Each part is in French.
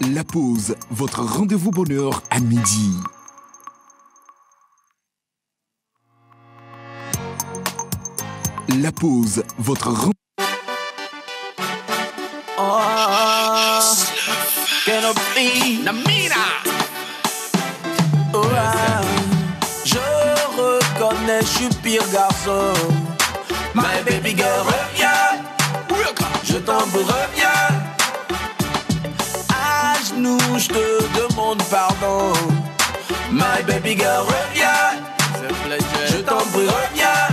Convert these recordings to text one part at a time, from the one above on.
La pause, votre rendez-vous bonheur à midi. La pause, votre rendez-vous... Je reconnais, je suis pire garçon. My baby girl, reviens. Je t'en prie, reviens. À genoux, je te demande pardon. My baby girl, reviens. Je t'en prie, reviens.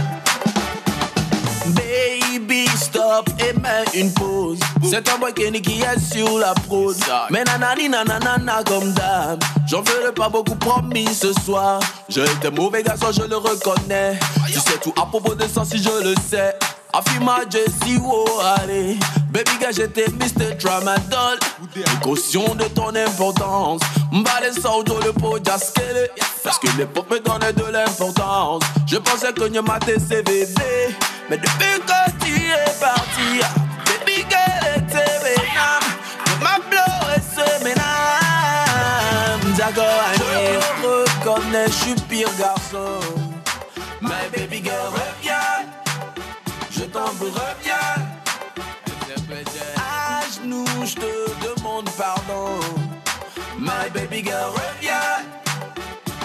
Baby, stop et mets une pause. C'est un boy Kenny qui est sur la prod. Mais nanani nanana comme d'hab. J'en ferai pas beaucoup promis ce soir. J'ai été mauvais garçon, je le reconnais. Tu sais tout à propos de ça si je le sais. Affirma Jessie, oh allez. Baby girl, j'étais Mr. Tramadol. Précaution de ton importance. M'balais ça autour le pot d'asquele. Parce que l'époque me donnait de l'importance. Je pensais que je m'attendais CVV. Mais depuis que tu es parti, baby girl était ménam. Je m'appelais et ce ménam. D'accord, je reconnais, je suis pire garçon. My baby girl, reviens. Je t'en prie, reviens. À genoux, je te demande pardon. My baby girl, reviens.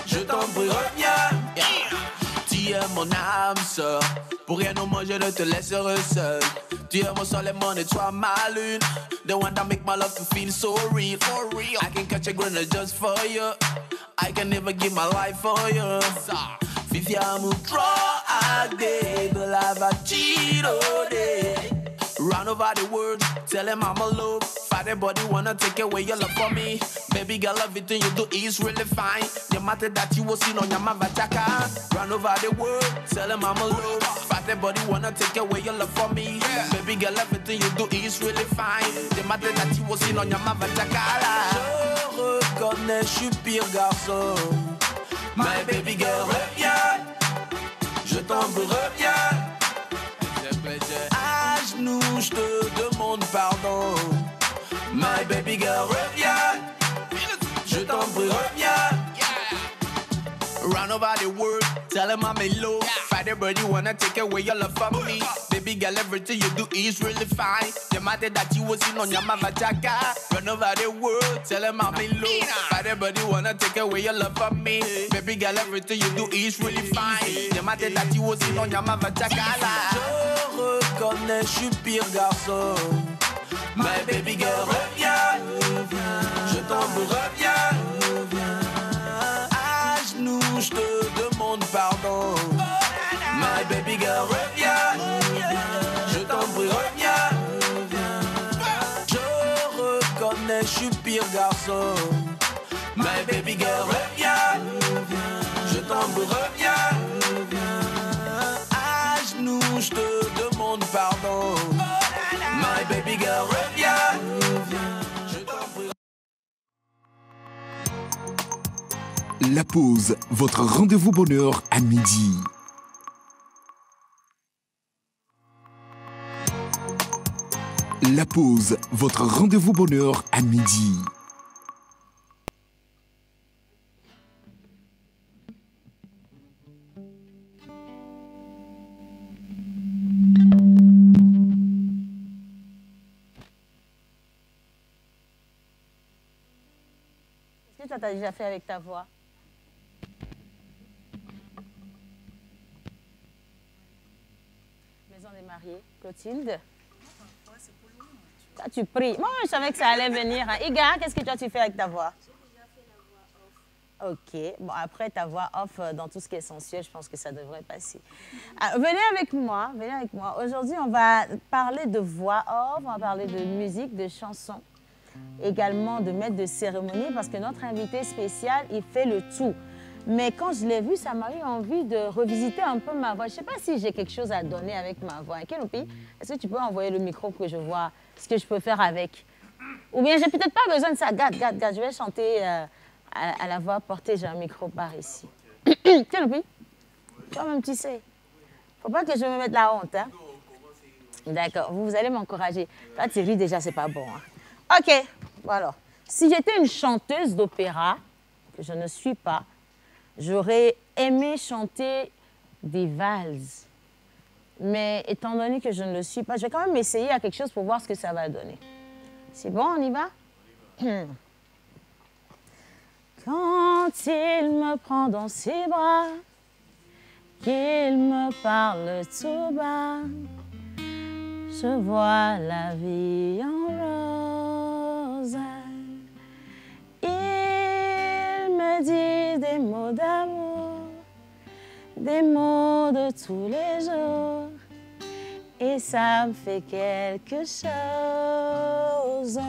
Je t'en prie, reviens. Tu es mon âme sœur. Pour rien au monde, je ne te laisserai seul. Tu es mon soleil, mon étoile, ma lune. The one that make my love to feel so real. For real. I can catch a grenade just for you. I can never give my life for you. Fifiamo draw a day, the life I cheat all day. Run over the world, tell him I'm alone. Fight everybody wanna take away your love from me. Baby girl, everything you do is really fine. No matter that you will see no nyama vachaka. Run over the world, tell him I'm alone. Fight everybody wanna take away your love from me. Baby girl, everything you do is really fine. No matter that you will see no nyama vachaka. Je reconnais, je suis pire garçon. My baby girl, reviens. Je t'en prie, reviens. À genoux, je te demande pardon. My baby girl, reviens. Je t'en prie, reviens. Run over the world, tell him I'm in love. Fight everybody wanna take away your love from me. Baby girl, everything you do is really fine. The matter that you was in on your mama jacka. Run over the world, tell him I'm in love. Fight everybody wanna take away your love from me. Baby girl, everything you do is really fine. The matter that you was in on your mama jacka. Je reconnais, je suis pire garçon. My baby girl, reviens. Je t'en prie, reviens. Je te demande pardon. My baby girl, reviens. Je t'en prie, reviens. Je reconnais, je suis pire garçon. My baby girl, reviens. Je t'en prie, reviens. À genoux, je te demande pardon. My baby girl, reviens. Je t'en prie. La pause, votre rendez-vous bonheur à midi. La pause, votre rendez-vous bonheur à midi. Qu'est-ce que tu as déjà fait avec ta voix? Maison des mariés, Clotilde. Toi, tu pries. Moi, je savais que ça allait venir. Hein. Iga, qu'est-ce que toi, tu fais avec ta voix? J'ai déjà fait la voix off. Ok. Bon, après ta voix off, dans tout ce qui est sensuel, je pense que ça devrait passer. Venez avec moi. Venez avec moi. Aujourd'hui, on va parler de voix off, on va parler de musique, de chansons. Également de maître de cérémonie, parce que notre invité spécial, il fait le tout. Mais quand je l'ai vu, ça m'a eu envie de revisiter un peu ma voix. Je ne sais pas si j'ai quelque chose à donner avec ma voix. Keloupi, est-ce que tu peux envoyer le micro pour que je vois ce que je peux faire avec? Ou bien j'ai peut-être pas besoin de ça. Garde. Je vais chanter à la voix portée. J'ai un micro par ici. Keloupi, toi-même tu sais. Faut pas que je me mette la honte. Hein? D'accord, vous allez m'encourager. Toi, tu ris déjà, c'est pas bon. Hein? Ok, bon alors. Si j'étais une chanteuse d'opéra, que je ne suis pas, j'aurais aimé chanter des valses. Mais étant donné que je ne le suis pas, je vais quand même essayer à quelque chose pour voir ce que ça va donner. C'est bon, on y va? Quand il me prend dans ses bras, qu'il me parle tout bas, je vois la vie en rose. Il me dit des mots d'amour, des mots de tous les jours, et ça me fait quelque chose.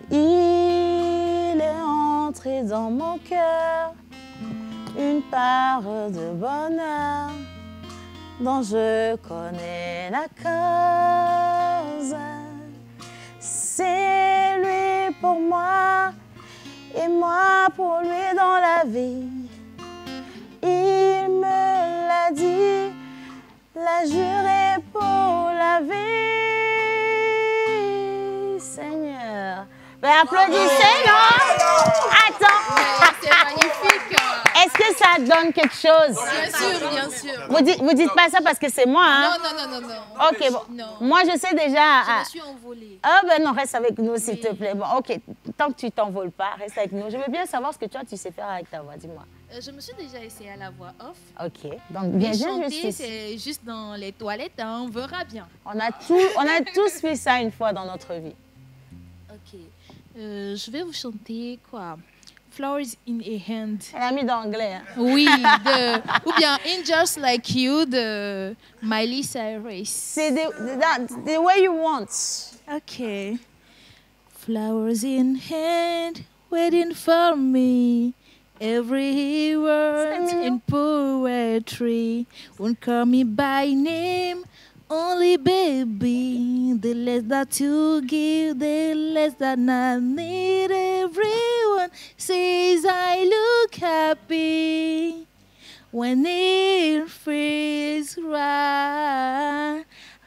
Il est entré dans mon cœur une part de bonheur dont je connais la cause. C'est lui pour moi et moi pour lui dans la vie. Il me l'a dit, l'a juré pour la vie. Seigneur. Ben, applaudissez, non? Attends. C'est magnifique. Est-ce que ça donne quelque chose? Bien sûr, bien sûr. Vous dites pas ça parce que c'est moi, hein? Non. Ok, bon. Non. Moi, je sais déjà. Je me suis envolée. Ah, ben non, reste avec nous, s'il te plaît. Bon, ok. Tant que tu t'envoles pas, reste avec nous. Je veux bien savoir ce que toi, tu sais faire avec ta voix. Dis-moi. Je me suis déjà essayé à la voix off. Ok. Donc, bien, chanter, juste ici. c'est juste dans les toilettes, hein, on verra bien. On a tous fait ça une fois dans notre vie. Ok. Je vais vous chanter quoi? Flowers in a Hand. Elle a mis d'anglais. Hein. Oui, ou bien In Just Like You de Miley Cyrus. C'est the way you want. Okay. Flowers in hand, waiting for me. Every word in poetry won't call me by name. Only baby, the less that you give, the less that I need. Everyone says I look happy when it feels right.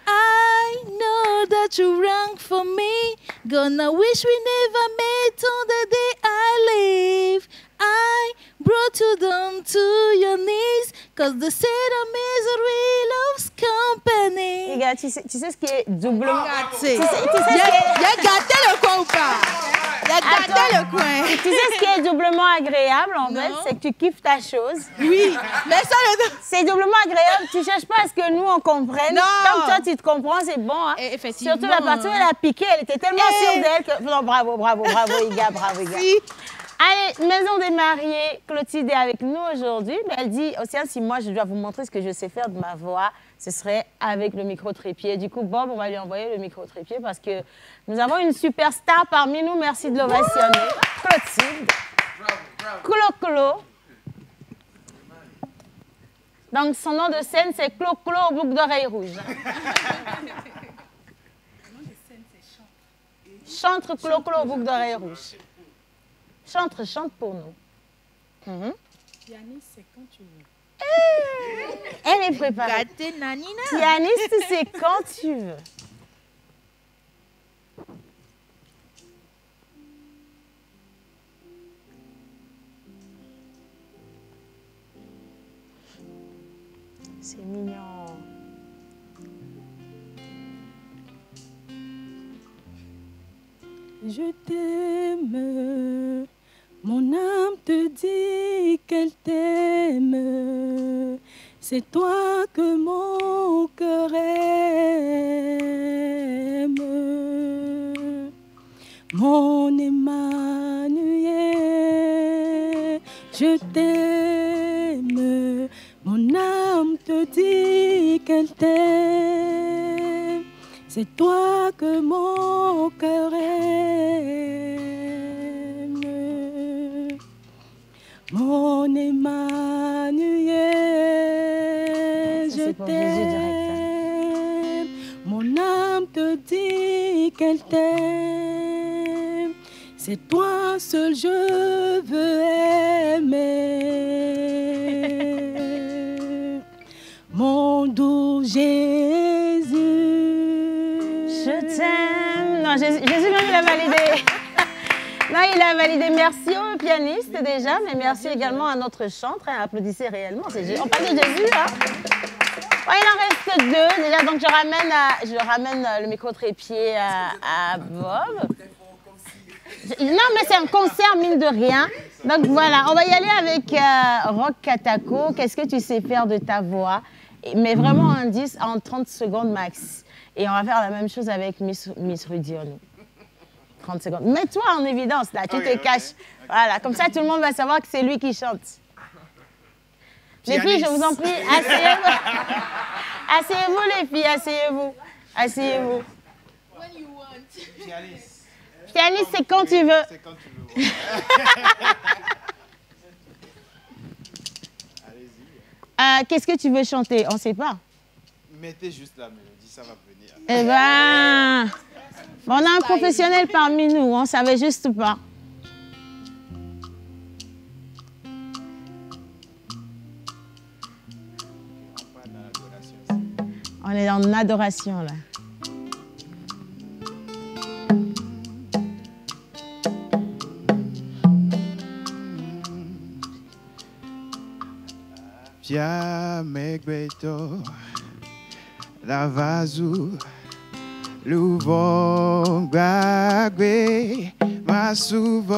I know that you rang for me. Gonna wish we never met on the day I leave. I brought you down to your knees, cause the set of misery loves company. Regarde, tu sais ce qui est doublement... Il y a gâté le coin ou pas? Il y a gâté le coin. Tu sais ce qui est doublement agréable, en fait, c'est que tu kiffes ta chose. Oui, mais ça... C'est doublement agréable. Tu cherches pas à ce que nous, on comprenne. Non. Tant que toi, tu te comprends, c'est bon. Hein? Effectivement. Surtout la partie où elle a piqué, elle était tellement sûre d'elle que... Non, bravo, Iga, bravo, Iga. Si. Allez, Maison des mariés, Clotilde est avec nous aujourd'hui. Elle dit, Océane, si moi je dois vous montrer ce que je sais faire de ma voix, ce serait avec le micro-trépied. Du coup, Bob, on va lui envoyer le micro-trépied parce que nous avons une superstar parmi nous. Merci de l'ovationner. Clotilde. Clo-Clo. Donc, son nom de scène, c'est Clo-Clo au boucle d'oreille rouge. Chantre Clo-Clo au boucle d'oreille rouge. Chante pour nous. Pianiste, c'est quand tu veux. Elle est préparée. Gâté nanina. Pianiste, c'est quand tu veux. C'est mignon. Je t'aime, mon âme te dit qu'elle t'aime. C'est toi que mon cœur aime. Mon Emmanuel, je t'aime. Mon âme te dit qu'elle t'aime. C'est toi que mon cœur aime. Mon Emmanuel, je t'aime. Mon âme te dit qu'elle t'aime. C'est toi seul je veux aimer. Mon doux Jésus. Je t'aime. Non, Jésus même l'a validé. Non, il a validé. Merci au pianiste déjà, mais merci également à notre chantre. Hein. Applaudissez réellement. On parle de Jésus, hein. Ouais, il en reste 2 déjà, donc je ramène le micro-trépied à Bob. Non, mais c'est un concert, mine de rien. Donc voilà, on va y aller avec Rock Katako. Qu'est-ce que tu sais faire de ta voix? Mais vraiment un 10 en 30 secondes max. Et on va faire la même chose avec Miss Rudioni. 30 secondes. Mets-toi en évidence, là, tu te caches. Voilà, comme ça, tout le monde va savoir que c'est lui qui chante. Les filles, je vous en prie, asseyez-vous. Asseyez-vous, les filles, asseyez-vous. Asseyez-vous. Pianiste, c'est quand tu veux. C'est quand tu veux. Allez-y. Qu'est-ce que tu veux chanter? On ne sait pas. Mettez juste la mélodie, ça va venir. Eh ben, on a un professionnel parmi nous, on ne savait juste pas. On est en adoration, là. Pia megbeto la vazu l'uvongagwe masubo.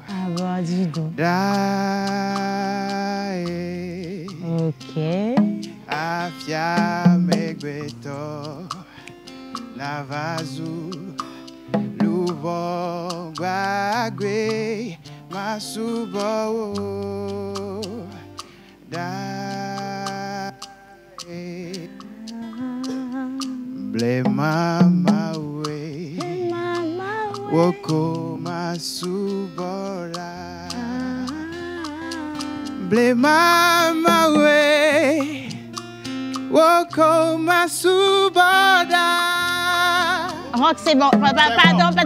Ah bah dis donc. Dae. Ok. Afia megbeto la vazu l'uvongagwe masubo. Ble mama we woko masubola. Ble mama we woko masubola. Rock, c'est bon. Pardon. Applaudissez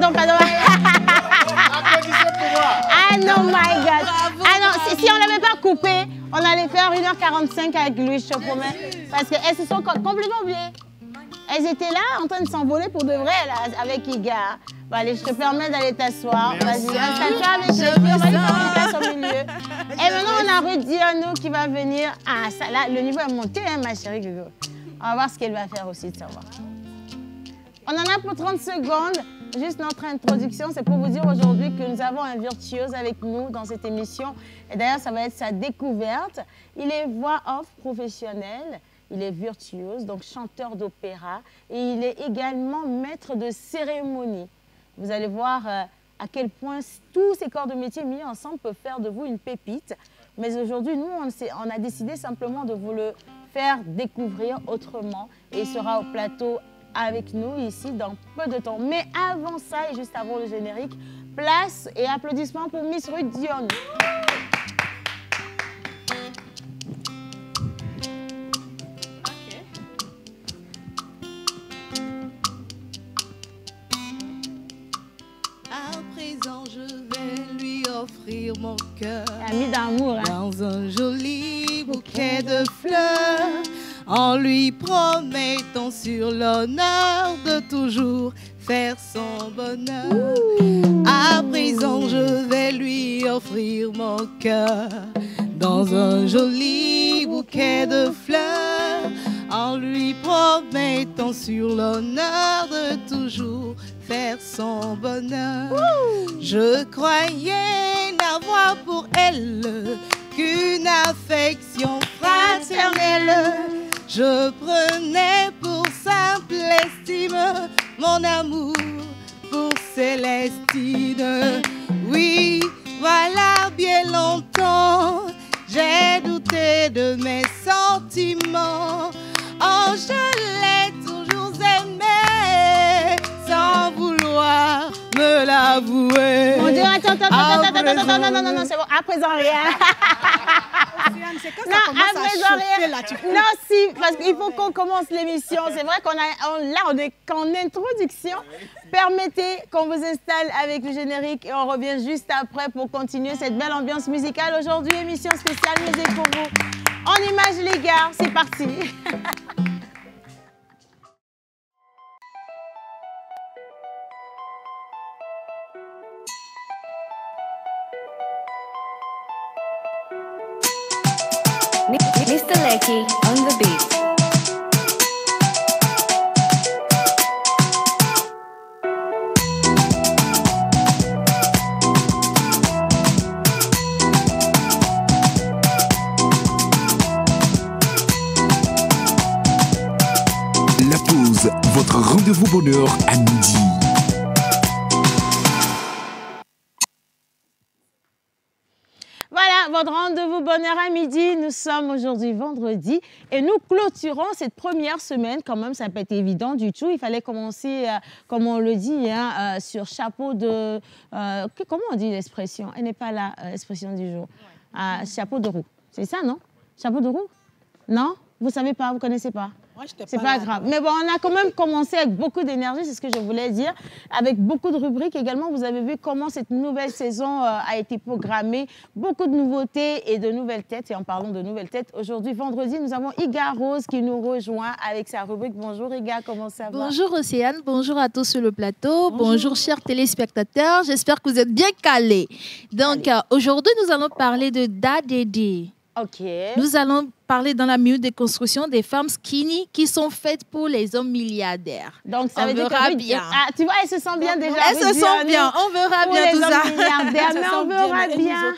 pour moi. Ah non, my God. Ah non, si on ne l'avait pas coupé, on allait faire 1h45 avec lui, je te promets. Parce qu'elles se sont complètement oubliées. Elles étaient là, en train de s'envoler pour de vrai, là, avec Iga. Bon, allez, je te permets d'aller t'asseoir. Vas-y, installe-toi avec les filles, on va lui faire une place au milieu. Et maintenant, on a Rudioni qui va venir. Ah, ça, là, le niveau est monté, hein, ma chérie Gugu. On va voir ce qu'elle va faire aussi, de savoir. On en a pour 30 secondes. Juste notre introduction, c'est pour vous dire aujourd'hui que nous avons un virtuose avec nous dans cette émission. Et d'ailleurs, ça va être sa découverte. Il est voix off professionnel, il est virtuose, donc chanteur d'opéra. Et il est également maître de cérémonie. Vous allez voir à quel point tous ces corps de métier mis ensemble peuvent faire de vous une pépite. Mais aujourd'hui, nous, on a décidé simplement de vous le faire découvrir autrement. Et il sera au plateau avec nous ici dans peu de temps. Mais avant ça et juste avant le générique, place et applaudissements pour Miss Rudioni. À présent, je vais lui offrir mon cœur. Ami d'amour, hein? Dans un joli bouquet de fleurs, en lui promettant sur l'honneur de toujours faire son bonheur. À présent, je vais lui offrir mon cœur dans un joli bouquet de fleurs, en lui promettant sur l'honneur de toujours faire son bonheur. Je croyais n'avoir pour elle qu'une affection fraternelle. Je prenais pour simple estime mon amour pour Célestine. Oui, voilà bien longtemps, j'ai douté de mes sentiments. Oh, je l'ai toujours aimée sans vouloir me l'avouer. Mon Dieu, attends, non, c'est bon, à présent rien. C'est quand Non, ça commence à à présent chauffer, rien. là, tu peux... Non, si, parce qu'il faut qu'on commence l'émission. C'est vrai qu'on là, on est qu'en introduction. Permettez qu'on vous installe avec le générique et on revient juste après pour continuer cette belle ambiance musicale. Aujourd'hui, émission spéciale musique pour vous. En image, les gars, c'est parti. Mr. Lecky on the beat. La pause, votre rendez-vous bonheur à midi. Voilà, votre rendez-vous bonheur à midi. Nous sommes aujourd'hui vendredi et nous clôturons cette première semaine. Quand même, ça n'a pas été évident du tout. Il fallait commencer, comme on le dit, sur chapeau de... comment on dit l'expression? Elle n'est pas là, l'expression du jour. Chapeau de roue. C'est ça, non? Chapeau de roue? Non? Vous ne savez pas, vous ne connaissez pas? C'est pas grave. Mais bon, on a quand même commencé avec beaucoup d'énergie, c'est ce que je voulais dire, avec beaucoup de rubriques également. Vous avez vu comment cette nouvelle saison a été programmée, beaucoup de nouveautés et de nouvelles têtes. Et en parlant de nouvelles têtes, aujourd'hui, vendredi, nous avons Iga Rose qui nous rejoint avec sa rubrique. Bonjour Iga, comment ça va? Bonjour Océane, bonjour à tous sur le plateau, bonjour chers téléspectateurs, j'espère que vous êtes bien calés. Donc aujourd'hui, nous allons parler de Dadedi. Ok. Nous allons parler dans la minute de construction des femmes skinny qui sont faites pour les hommes milliardaires. Donc ça veut dire que bien. Ah, tu vois, elles se sentent bien déjà. Elles se sentent bien. On verra bien tout ça. Mais on verra bien.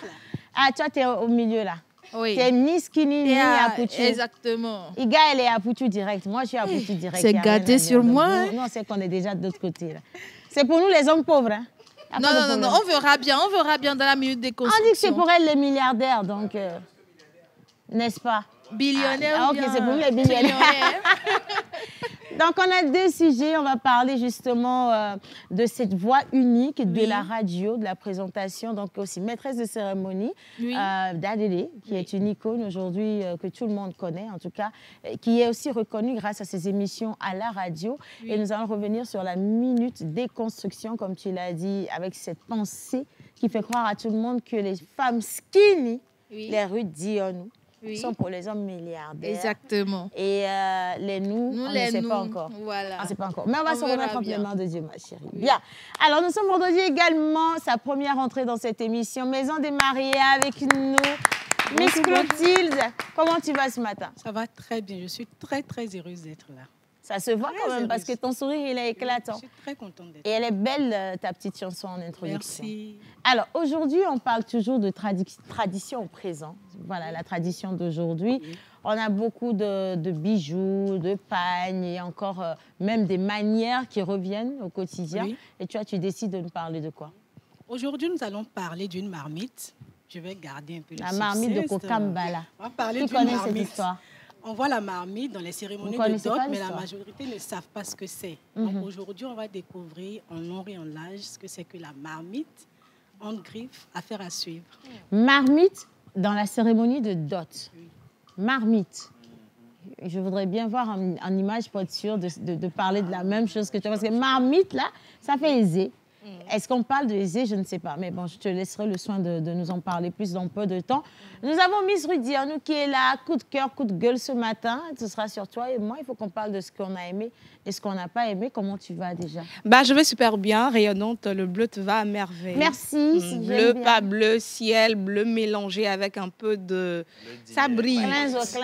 Ah, toi, tu es au milieu là. Oui. Tu es ni skinny ni à Poutou. Exactement. Iga, elle est à Poutou direct. Moi, je suis à Poutou direct. C'est gâté sur moi. Non, c'est qu'on est déjà de l'autre côté là. C'est pour nous les hommes pauvres. Hein. Non, on verra bien dans la minute de construction. On dit que c'est pour elles les milliardaires, donc... N'est-ce pas? Billionnaire. Ok, c'est pour nous les billionnaires. Donc, on a deux sujets. On va parler justement de cette voix unique de la radio, de la présentation. Donc, aussi maîtresse de cérémonie, Dadedi, qui est une icône aujourd'hui que tout le monde connaît, en tout cas, qui est aussi reconnue grâce à ses émissions à la radio. Et nous allons revenir sur la minute déconstruction, comme tu l'as dit, avec cette pensée qui fait croire à tout le monde que les femmes skinny, les rudes Dionou, sont pour les hommes milliardaires. Exactement. Et on ne sait pas encore. Voilà. On ne sait pas encore. Mais on va se remettre entre les mains de Dieu, ma chérie. Bien. Alors, nous sommes vendredi également. Sa première entrée dans cette émission. Maison des mariés avec nous. Miss Clotilde, comment tu vas ce matin? Ça va très bien. Je suis très, très heureuse d'être là. Ça se voit quand même parce que ton sourire, il est éclatant. Je suis très contente d'être là. Et elle est belle, ta petite chanson en introduction. Merci. Alors, aujourd'hui, on parle toujours de tradition au présent. Voilà, la tradition d'aujourd'hui. Oui. On a beaucoup de bijoux, de pagnes et encore même des manières qui reviennent au quotidien. Oui. Et tu décides de nous parler de quoi? Aujourd'hui, nous allons parler d'une marmite. Je vais garder un peu la marmite de Kokambala. On va parler d'une marmite. Cette histoire? On voit la marmite dans les cérémonies de dot, mais la majorité ne savent pas ce que c'est. Donc aujourd'hui, on va découvrir en long et en large ce que c'est que la marmite en griffe, affaire à suivre. Marmite dans la cérémonie de dot. Oui. Marmite. Je voudrais bien voir en image pour être sûre de parler de la même chose que toi. Parce que marmite, là, ça fait aisé. Est-ce qu'on parle de aisé? Je ne sais pas. Mais bon, je te laisserai le soin de nous en parler plus dans peu de temps. Nous avons Miss Rudianou qui est là, coup de cœur, coup de gueule ce matin. Ce sera sur toi et moi. Il faut qu'on parle de ce qu'on a aimé et ce qu'on n'a pas aimé. Comment tu vas déjà? Je vais super bien, rayonnante. Le bleu te va à merveille. Merci. Bleu, pas bleu, ciel, bleu mélangé avec un peu de... Ça brille. Merci.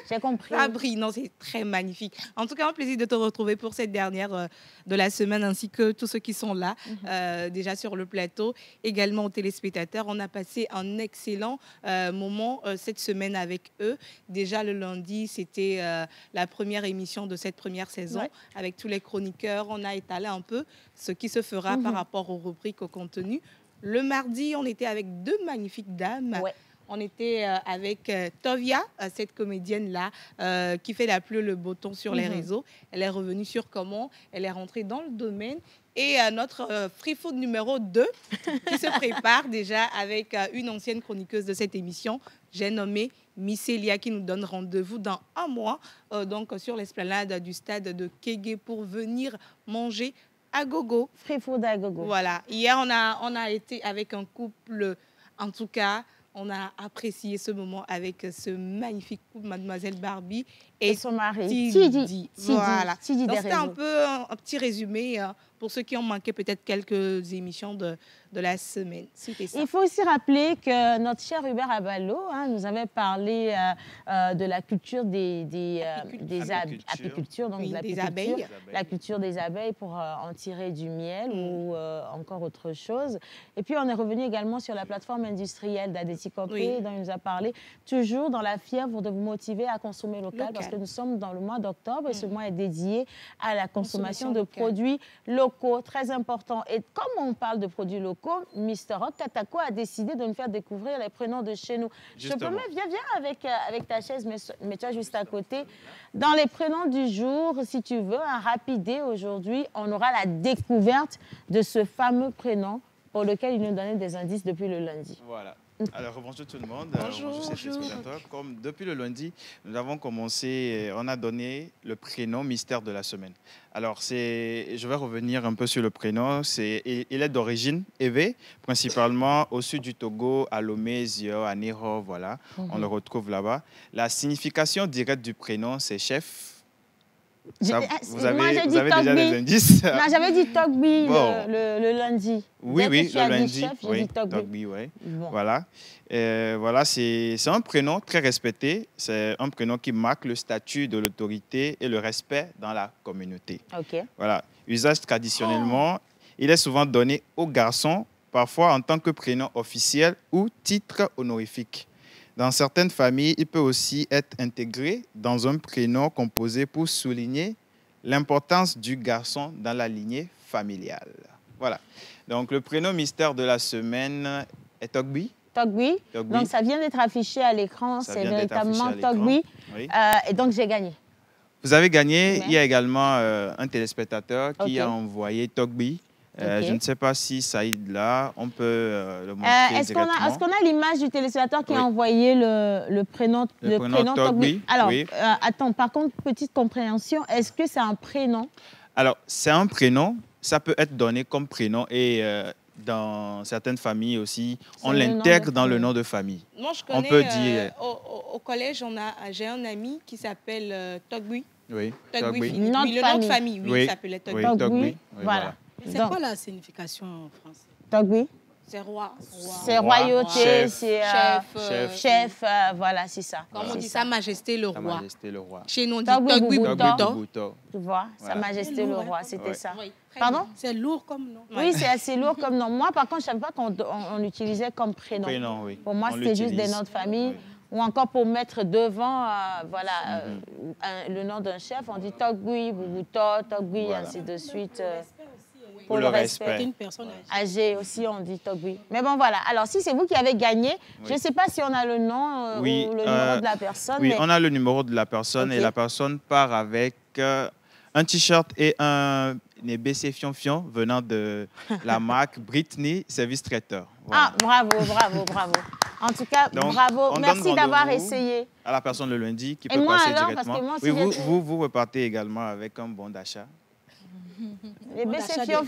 J'ai compris. Ça brille. Non, c'est très magnifique. En tout cas, un plaisir de te retrouver pour cette dernière de la semaine, ainsi que tous ceux qui sont là, déjà sur le plateau, également aux téléspectateurs. On a passé un excellent moment cette semaine avec eux. Déjà le lundi, c'était la première émission de cette première saison avec tous les chroniqueurs. On a étalé un peu ce qui se fera par rapport aux rubriques, au contenu. Le mardi, on était avec deux magnifiques dames. On était avec Tovia, cette comédienne-là, qui fait la pluie le beau temps sur les réseaux. Elle est revenue sur comment elle est rentrée dans le domaine. Et notre free food numéro 2, qui se prépare déjà avec une ancienne chroniqueuse de cette émission, j'ai nommé Miss Elia, qui nous donne rendez-vous dans un mois, donc sur l'esplanade du stade de Kégué pour venir manger à gogo. Free food à gogo. Voilà. Hier, on a été avec un couple, en tout cas... On a apprécié ce moment avec ce magnifique couple, Mademoiselle Barbie et son mari. Tidi. Voilà. Tidi Donc, des c'était un réseaux. peu un petit résumé pour ceux qui ont manqué peut-être quelques émissions de la semaine. C'était ça. Il faut aussi rappeler que notre cher Hubert Abalo nous avait parlé de la culture des apicultures, donc Oui, de des l'apiculture, abeilles. la culture des abeilles pour en tirer du miel ou encore autre chose. Et puis, on est revenu également sur la plateforme industrielle d'Adeti Copé, dont il nous a parlé, toujours dans la fièvre de vous motiver à consommer local, parce que nous sommes dans le mois d'octobre et ce mois est dédié à la consommation de produits locaux, très important. Et comme on parle de produits locaux, Mr. Rock Katako a décidé de nous faire découvrir les prénoms de chez nous. Justement. Je peux viens avec ta chaise, mets-toi juste à côté. Dans les prénoms du jour, si tu veux, un rapidé aujourd'hui, on aura la découverte de ce fameux prénom pour lequel il nous donnait des indices depuis le lundi. Voilà. Alors, bonjour tout le monde. Bonjour. Comme depuis le lundi, nous avons commencé, on a donné le prénom mystère de la semaine. Alors, je vais revenir un peu sur le prénom. Il est d'origine Evé, principalement au sud du Togo, à Lomé, Zio, à Niro, voilà. On le retrouve là-bas. La signification directe du prénom, c'est chef. Ça, vous avez déjà des indices? Non, j'avais dit Togbi bon. le lundi. Oui, le lundi. Chef, oui, dit Togbi. oui. Bon. Voilà. Voilà, c'est un prénom très respecté. C'est un prénom qui marque le statut de l'autorité et le respect dans la communauté. OK. Voilà. Usage traditionnellement, il est souvent donné aux garçons, parfois en tant que prénom officiel ou titre honorifique. Dans certaines familles, il peut aussi être intégré dans un prénom composé pour souligner l'importance du garçon dans la lignée familiale. Voilà. Donc, le prénom mystère de la semaine est Togbi. Togbi. Donc, ça vient d'être affiché à l'écran. C'est véritablement Togbi. Oui. Et donc, j'ai gagné. Vous avez gagné. Il y a également un téléspectateur qui a envoyé Togbi. Je ne sais pas si Saïd là, on peut le montrer Est-ce qu'on a l'image du téléspectateur qui a envoyé le prénom Togbi? Alors, attends, par contre, petite compréhension, est-ce que c'est un prénom? Alors, c'est un prénom, ça peut être donné comme prénom et dans certaines familles aussi, on l'intègre dans le nom de famille. Moi, je connais, on peut dire... au collège, j'ai un ami qui s'appelle Togbi. Oui, Togbi. Le nom de famille, oui, il s'appelait Togbi. Oui, Togbi. Voilà. C'est quoi la signification en français? Togbi. C'est roi. C'est royauté, c'est chef. Voilà, c'est ça. Comme on dit Sa Majesté le Roi. Sa Majesté le Roi. Chez nous, on dit Togbi Bouto. Tu vois, Sa Majesté le Roi, c'était ça. Oui. Pardon? C'est lourd comme nom. Oui, c'est assez lourd comme nom. Moi, par contre, je ne savais pas qu'on l'utilisait comme prénom. Prénom, oui. Pour moi, c'était juste des noms de famille. Ou encore pour mettre devant le nom d'un chef, on dit Togbi, Boubouto, Togbi, ainsi de suite. Pour le respect. Une personne âgée aussi, on dit Togbi. Mais bon, voilà. Alors, si c'est vous qui avez gagné, je ne sais pas si on a le nom ou le numéro de la personne. Oui, on a le numéro de la personne et la personne part avec un t-shirt et un BC Fion venant de la marque Britney Service Traiteur. Voilà. Ah, bravo. En tout cas, donc, bravo. Merci d'avoir essayé. À la personne le lundi qui et peut moi, passer alors, directement. Parce que moi, si vous repartez également avec un bon d'achat. Les BC Fion de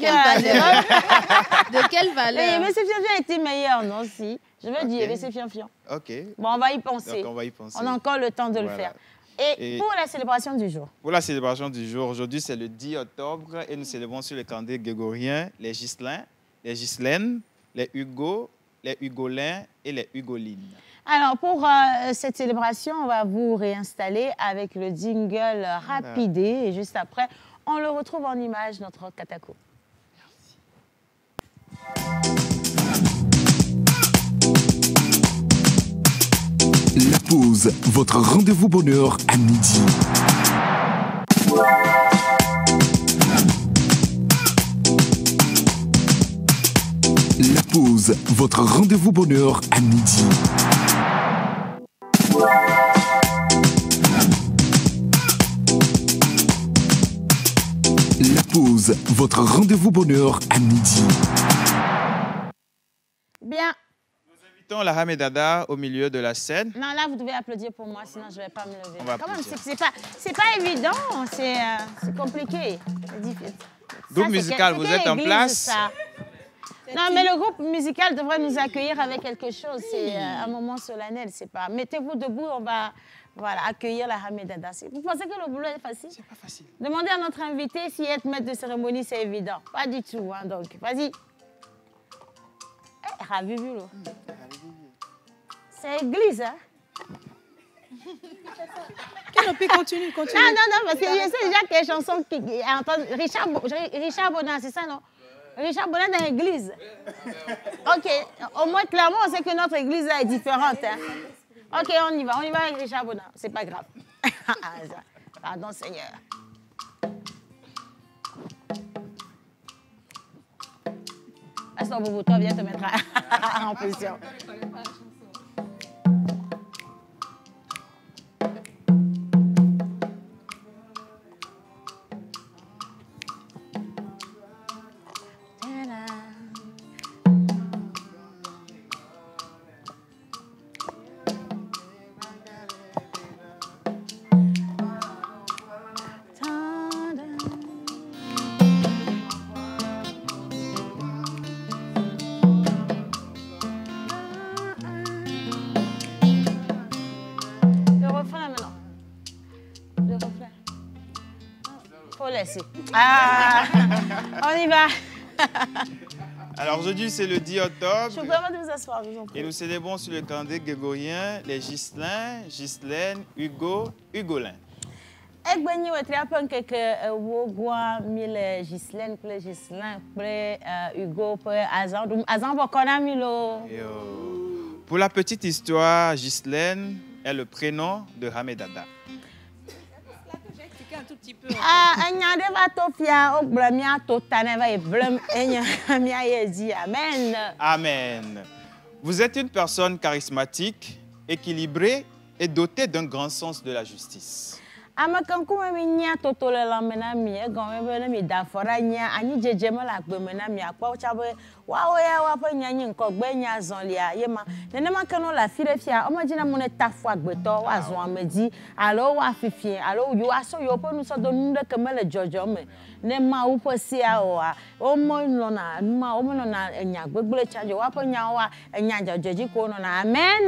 quelle valeur? Les BC Fion était meilleur, non? Si. Je veux dire BC Fion. OK. Bon, on va y penser. Donc, on va y penser. On a encore le temps de le faire. Et pour la célébration du jour? Pour la célébration du jour, aujourd'hui, c'est le 10 octobre et nous célébrons sur le calendrier grégorien les Ghislains, les Ghislaines, les Hugo, les Hugolins et les Hugolines. Alors, pour cette célébration, on va vous réinstaller avec le jingle rapidé. Et juste après, on le retrouve en image, notre Katako. La pause, votre rendez-vous bonheur à midi. La pause, votre rendez-vous bonheur à midi. La pause, votre rendez-vous bonheur à midi. Bien. Nous invitons la Hamedada au milieu de la scène. Non, là, vous devez applaudir pour moi, sinon je ne vais pas me lever. On va Quand même, applaudir. c'est pas évident, c'est compliqué. Groupe musical, vous êtes en place? Ça. Non, mais le groupe musical devrait nous accueillir avec quelque chose. C'est un moment solennel, c'est pas. Mettez-vous debout, on va Voilà, accueillir la Hamedada. Vous pensez que le boulot est facile? C'est pas facile. Demandez à notre invité si être maître de cérémonie, c'est évident. Pas du tout, hein, donc, vas-y. Eh, Ravivulo. C'est église, hein? Continue. Non, parce que je sais déjà quelle chanson qui Richard Bonin, c'est ça, non? Richard Bonin dans l'église. Ok, au moins clairement, on sait que notre église là est différente. Hein? Ok, on y va avec Richard Bonin, c'est pas grave. Pardon, Seigneur. Pasteur Boubou, toi, viens te mettre en position. Ah, on y va. Alors aujourd'hui, c'est le 10 octobre. Je vous permets de vous asseoir, je vous en prie. Et nous célébrons sur le calendrier grégorien les Ghislain, Ghislaine, Hugo, Hugolin. Egbenyi wetre apon keke wogwa mille Ghislaine, ple Ghislain, ple Hugo, ple Azan. Azan bokona milo. Pour la petite histoire, Ghislaine est le prénom de Hamedada. Un tout petit peu. Amen. Amen. Vous êtes une personne charismatique, équilibrée et dotée d'un grand sens de la justice.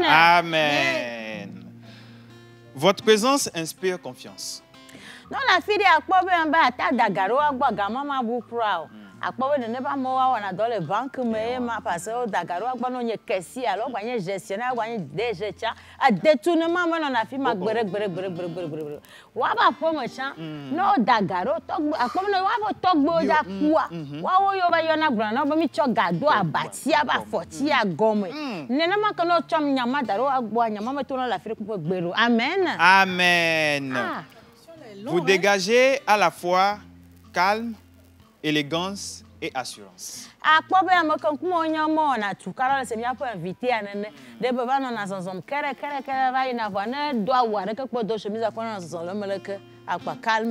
Amen. Votre présence inspire confiance. Non, la fille a pas bien bas, ta dagaro a gba mama bu proud. A pas bien ne pas moi on a dans les banques mais ma parce que dagaro a gba no nye kesi alors gba nye gestionnaire gba nye DG cha a détournement moi on a fi ma gbere. Wa ba po mo chan no dagaro to a pas no wa bo to gbo ja kuwa. Wa wo yo ba yo na gbra na bo mi cho gado abati aba foti agome. Nene ma ko no chom nyama daro agbo nyama me to no la fi ko gbero. Amen. Amen. Vous dégagez à la fois calme, élégance et assurance. Calme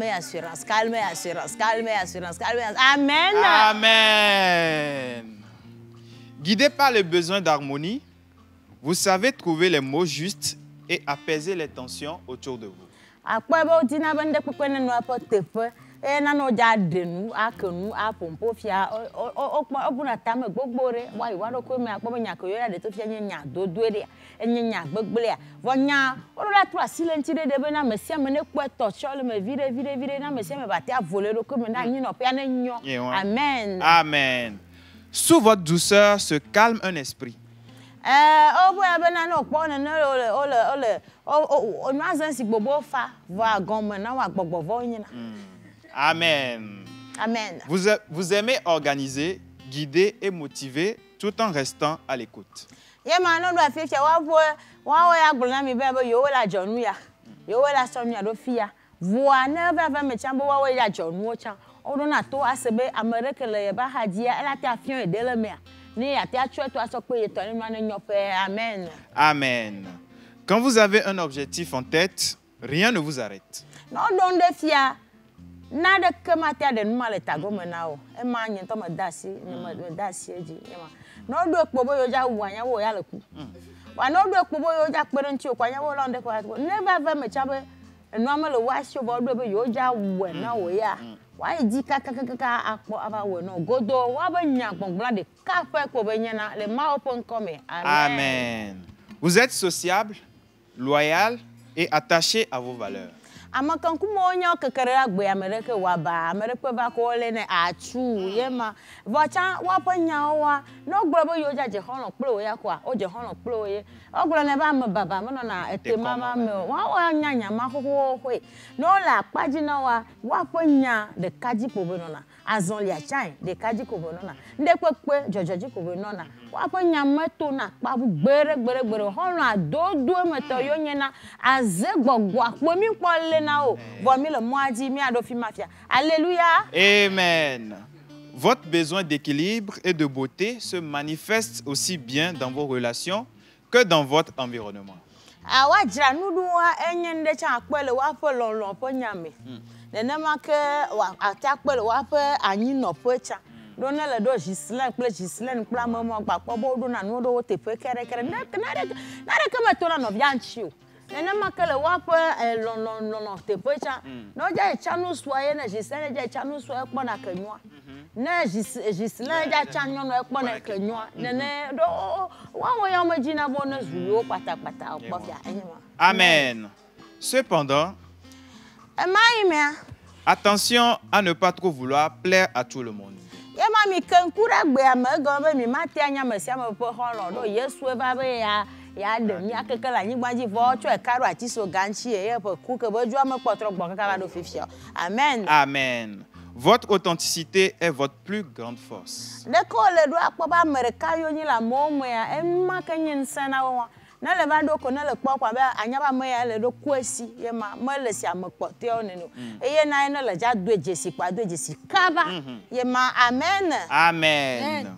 et assurance, calme et assurance, calme et assurance, calme et assurance. Amen. Amen. Guidé par les besoins d'harmonie, vous savez trouver les mots justes et apaiser les tensions autour de vous. Amen. Amen. Sous votre douceur se calme un esprit. Amen. Amen. Vous aimez organiser, guider et motiver tout en restant à l'écoute. Amen. Amen. Quand vous avez un objectif en tête, rien ne vous arrête. Amen. Vous êtes sociable, loyal, et attaché à vos valeurs. Amakanku monya kekere agbe amereke waba amereke ba ko le ne achu yema vocha wapo nyawa no gboro yo jaje hono plo ya kwa o je hono plo ye o gboro ne ba me baba me no na ete mama me wa nyanya ma ho hwe no la paji na wapo nya de kaji ko be no na azon lia chai de kaji ko be no na nde pepe jojoji ko be no na wapo nya meto na pa gbere hono adodo meto yo nyena aze gbogbo apo mi po le na o vomi le moadi mi adofi mafia. Alléluia. Amen. Votre besoin d'équilibre et de beauté se manifeste aussi bien dans vos relations que dans votre environnement. Awa jra nuduwa enyende cha akpele wa po lon po nyame. Nenema ke wa atakpele wa po anyi no po cha. Donne le do Gislaine kpla mama gba po bo do na no do te pe kere na ke metona no bianchi o. Nenema ke le wa po lon te pe cha. No ja chanu soye na Gislaine ja chanu soye po na kenwa. Na Gislaine ja chanyo no po na kenwa. Nene do wa ya majina bo na zuyo pata o po fia enyima. Amen. Cependant, attention à ne pas trop vouloir plaire à tout le monde. Yema mi kenkura gbe amego be mi mate anya mesia me po holo do Yesu e ba be ya de mi akekela nyigbaji vo cho e karo ati so ganchi e po ku ke boju am potro gbon ka do fifia. Amen. Amen. Votre authenticité est votre plus grande force. De ko le do akpo ba mereka yo ni la momo ya e ma kenyin sana wo na le ba do ko na le kpokwa ba anya ba me ya le do kwesi ye ma mo le si amekpote o ne no e ye na na le ja do ejesi kwa do ejesi kaba ye ma amen. Amen.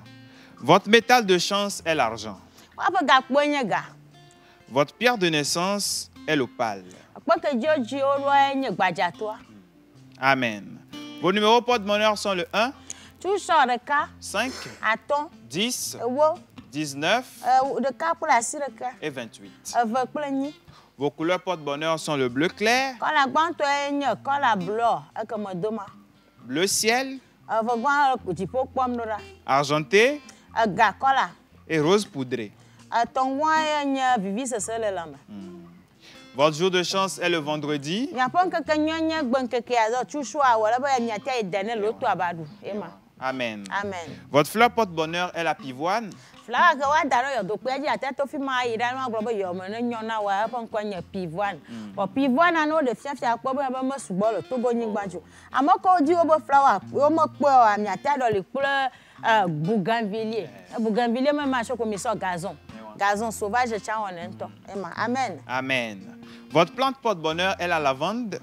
Votre métal de chance est l'argent. Wa ba ga kponye ga. Votre pierre de naissance est l'opale. Akpoke joji o ro enye gbaja to. Amen. Vos numéros porte-bonheur sont le 1, 5, 10, 19 et 28. Vos couleurs porte-bonheur sont le bleu clair, bleu ciel, argenté et rose poudré. Votre jour de chance est le vendredi. Amen. Amen. Votre fleur porte-bonheur est la pivoine. Gazon sauvage, amen. Amen. Votre plante porte-bonheur est la lavande.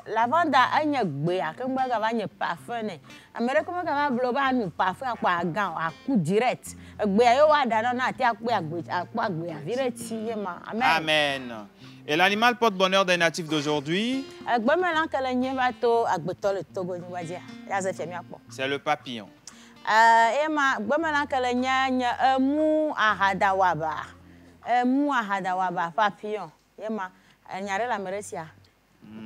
Lavande anya gbe akengba ga vanye parfum ne amere ko ga blo ba nu parfum akwa gan aku direct gbe ayo wa dana na ati akwa gbe avire ti ye ma amen. Amen. Et l'animal porte-bonheur des natifs d'aujourd'hui, c'est le papillon. Papillon.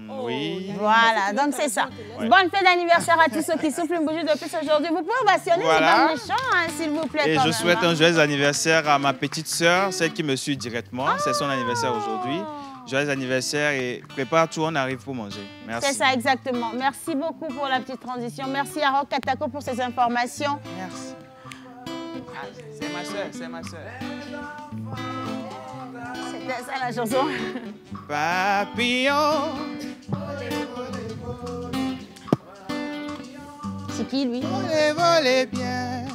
Oui. Voilà, donc c'est ça. Ouais. Bonne fête d'anniversaire à tous ceux qui soufflent une bougie depuis aujourd'hui. Vous pouvez ovationner les dames méchants, hein, s'il vous plaît. Et je souhaite un joyeux anniversaire à ma petite sœur, celle qui me suit directement. C'est son anniversaire aujourd'hui. Joyeux anniversaire et prépare tout, on arrive pour manger. Merci. C'est ça, exactement. Merci beaucoup pour la petite transition. Merci à Rock Katako pour ces informations. Merci. Ah, c'est ma sœur, c'est ma sœur. C'était ça la chanson. Papillon. C'est qui lui? Volez, volez bien.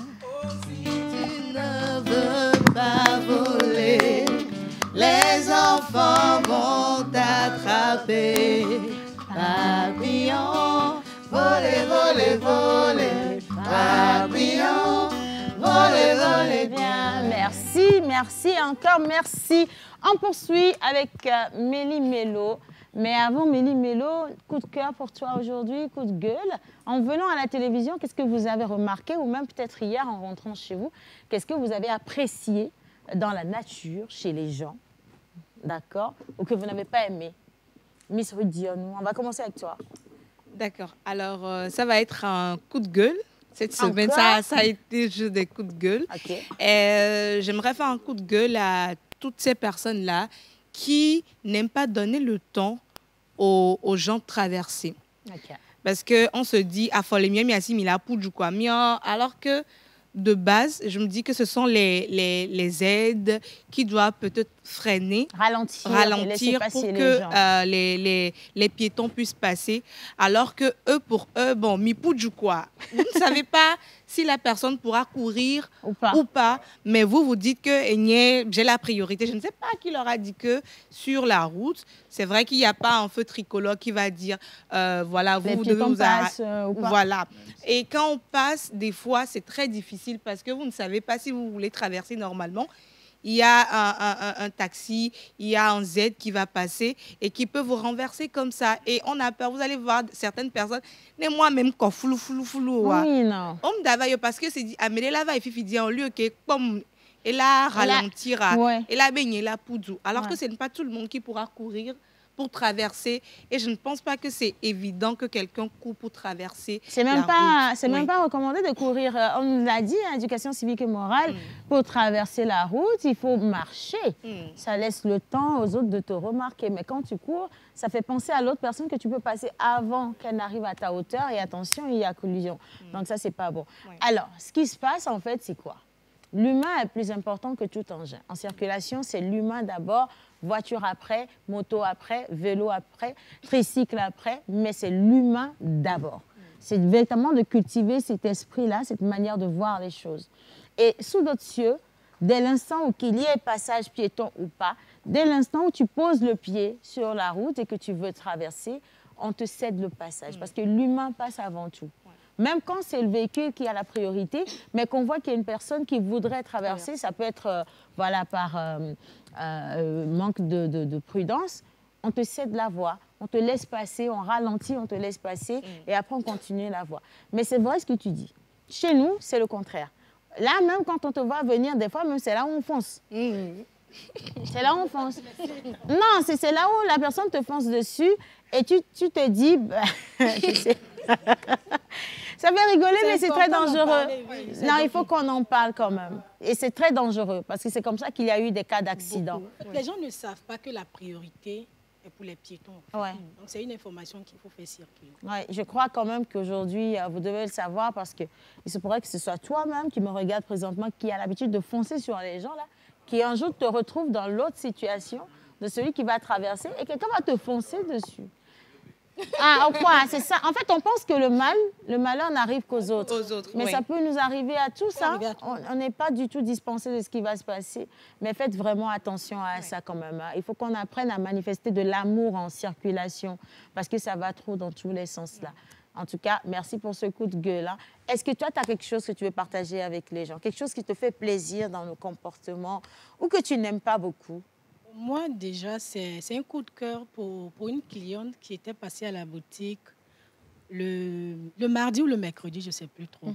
Si tu ne veux pas voler, les enfants vont t'attraper. Papillon, volez, volez, volez. Papillon, volez, volez bien. Merci, merci, encore merci. On poursuit avec Mélie Mélo. Mais avant Mélie Mélo, coup de cœur pour toi aujourd'hui, coup de gueule. En venant à la télévision, qu'est-ce que vous avez remarqué, ou même peut-être hier en rentrant chez vous, qu'est-ce que vous avez apprécié dans la nature, chez les gens, d'accord, ou que vous n'avez pas aimé? Miss Rudion, on va commencer avec toi. D'accord, alors ça va être un coup de gueule. Cette semaine, ça a été juste des coups de gueule. J'aimerais faire un coup de gueule à toutes ces personnes-là qui n'aiment pas donner le temps aux gens de traverser. Parce qu'on se dit, alors que de base, je me dis que ce sont les aides qui doivent peut-être freiner, ralentir pour que les piétons puissent passer. Alors que eux, pour eux, bon, mi-poudjou quoi. Vous ne savez pas si la personne pourra courir ou pas. Mais vous dites que j'ai la priorité. Je ne sais pas qui leur a dit que sur la route, c'est vrai qu'il n'y a pas un feu tricolore qui va dire, voilà, vous devez vous arrêter. Voilà. Et quand on passe, des fois, c'est très difficile parce que vous ne savez pas si vous voulez traverser normalement. Il y a un taxi, il y a un Z qui va passer et qui peut vous renverser comme ça. Et on a peur. Vous allez voir certaines personnes, mais moi-même, quand flou. Oui, non. On me parce que c'est dit, Amélie Lava et Fifi dit en lui, ok, comme. Et là, ralentira. Et là, baigner la poudre. Alors que ce n'est pas tout le monde qui pourra courir pour traverser. Et je ne pense pas que c'est évident que quelqu'un court pour traverser. C'est même pas recommandé de courir. On nous l'a dit, éducation civique et morale, pour traverser la route, il faut marcher. Ça laisse le temps aux autres de te remarquer. Mais quand tu cours, ça fait penser à l'autre personne que tu peux passer avant qu'elle n'arrive à ta hauteur. Et attention, il y a collision. Donc ça, c'est pas bon. Alors, ce qui se passe, en fait, c'est quoi? L'humain est plus important que tout engin. En circulation, c'est l'humain d'abord, voiture après, moto après, vélo après, tricycle après, mais c'est l'humain d'abord. C'est véritablement de cultiver cet esprit-là, cette manière de voir les choses. Et sous d'autres cieux, dès l'instant où qu'il y ait passage piéton ou pas, dès l'instant où tu poses le pied sur la route et que tu veux traverser, on te cède le passage parce que l'humain passe avant tout. Même quand c'est le véhicule qui a la priorité, mais qu'on voit qu'il y a une personne qui voudrait traverser, ça peut être voilà, par manque de prudence, on te cède la voie, on te laisse passer, on ralentit, on te laisse passer et après on continue la voie. Mais c'est vrai ce que tu dis. Chez nous, c'est le contraire. Là, même quand on te voit venir, des fois, même c'est là où on fonce. C'est là où on fonce. Non, c'est là où la personne te fonce dessus et tu te dis... Bah, ça fait rigoler, mais c'est très dangereux. Non, il faut qu'on en parle quand même. Et c'est très dangereux, parce que c'est comme ça qu'il y a eu des cas d'accident. Les gens ne savent pas que la priorité est pour les piétons. Donc, c'est une information qu'il faut faire circuler. Je crois quand même qu'aujourd'hui, vous devez le savoir, parce qu'il se pourrait que ce soit toi-même qui me regarde présentement, qui a l'habitude de foncer sur les gens, là, qui un jour te retrouve dans l'autre situation de celui qui va traverser, et quelqu'un va te foncer dessus. Ah, quoi, c'est ça. En fait, on pense que le malheur n'arrive qu'aux autres. Mais ça peut nous arriver à tous. Hein. On n'est pas du tout dispensé de ce qui va se passer. Mais faites vraiment attention à ça quand même. Hein. Il faut qu'on apprenne à manifester de l'amour en circulation parce que ça va trop dans tous les sens là. En tout cas, merci pour ce coup de gueule. Hein. Est-ce que toi, tu as quelque chose que tu veux partager avec les gens? Quelque chose qui te fait plaisir dans le comportement ou que tu n'aimes pas beaucoup? Moi, déjà, c'est un coup de cœur pour une cliente qui était passée à la boutique le mardi ou le mercredi, je ne sais plus trop.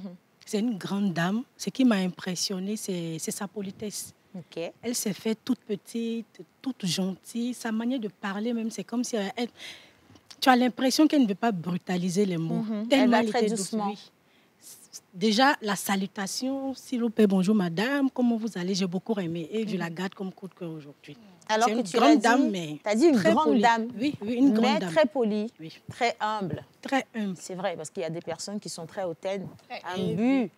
C'est une grande dame. Ce qui m'a impressionnée, c'est sa politesse. Elle s'est fait toute petite, toute gentille. Sa manière de parler, même, c'est comme si tu as l'impression qu'elle ne veut pas brutaliser les mots. Elle va très doucement. Déjà, la salutation, s'il vous plaît, bonjour madame, comment vous allez? J'ai beaucoup aimé et je la garde comme coup de cœur aujourd'hui. Alors que tu as dit une grande dame. Oui, une grande dame. Mais très polie, très humble. Très humble. C'est vrai, parce qu'il y a des personnes qui sont très hautaines, imbues.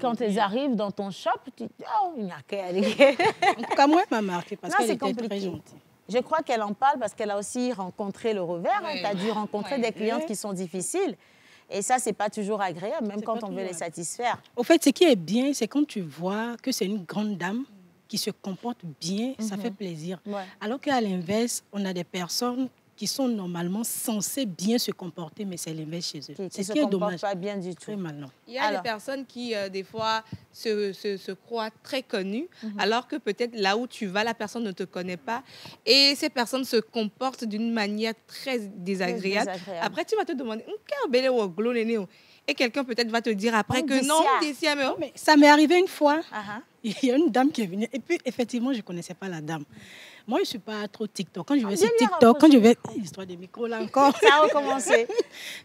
Quand elles arrivent dans ton shop, tu dis, oh, il n'y a qu'à aller. En tout cas, moi, elle m'a marqué parce qu'elle était très gentille. Je crois qu'elle en parle parce qu'elle a aussi rencontré le revers. Tu as dû rencontrer des clientes qui sont difficiles. Et ça, ce n'est pas toujours agréable, même quand on veut les satisfaire. Au fait, ce qui est bien, c'est quand tu vois que c'est une grande dame qui se comporte bien, ça fait plaisir. Alors qu'à l'inverse, on a des personnes qui sont normalement censées bien se comporter, mais c'est l'inverse chez eux. C'est ce qui est dommage. Pas bien du tout. Très malin. Il y a des personnes qui, des fois, se croient très connues, alors que peut-être là où tu vas, la personne ne te connaît pas. Et ces personnes se comportent d'une manière très désagréable. Après, tu vas te demander, et quelqu'un peut-être va te dire après que non, mais ça m'est arrivé une fois. Il y a une dame qui est venue. Et puis, effectivement, je ne connaissais pas la dame. Moi, je ne suis pas trop TikTok. Quand je vais Viens sur lire un TikTok, peu quand je sur- vais... L'histoire des micros, là encore. Ça a recommencé.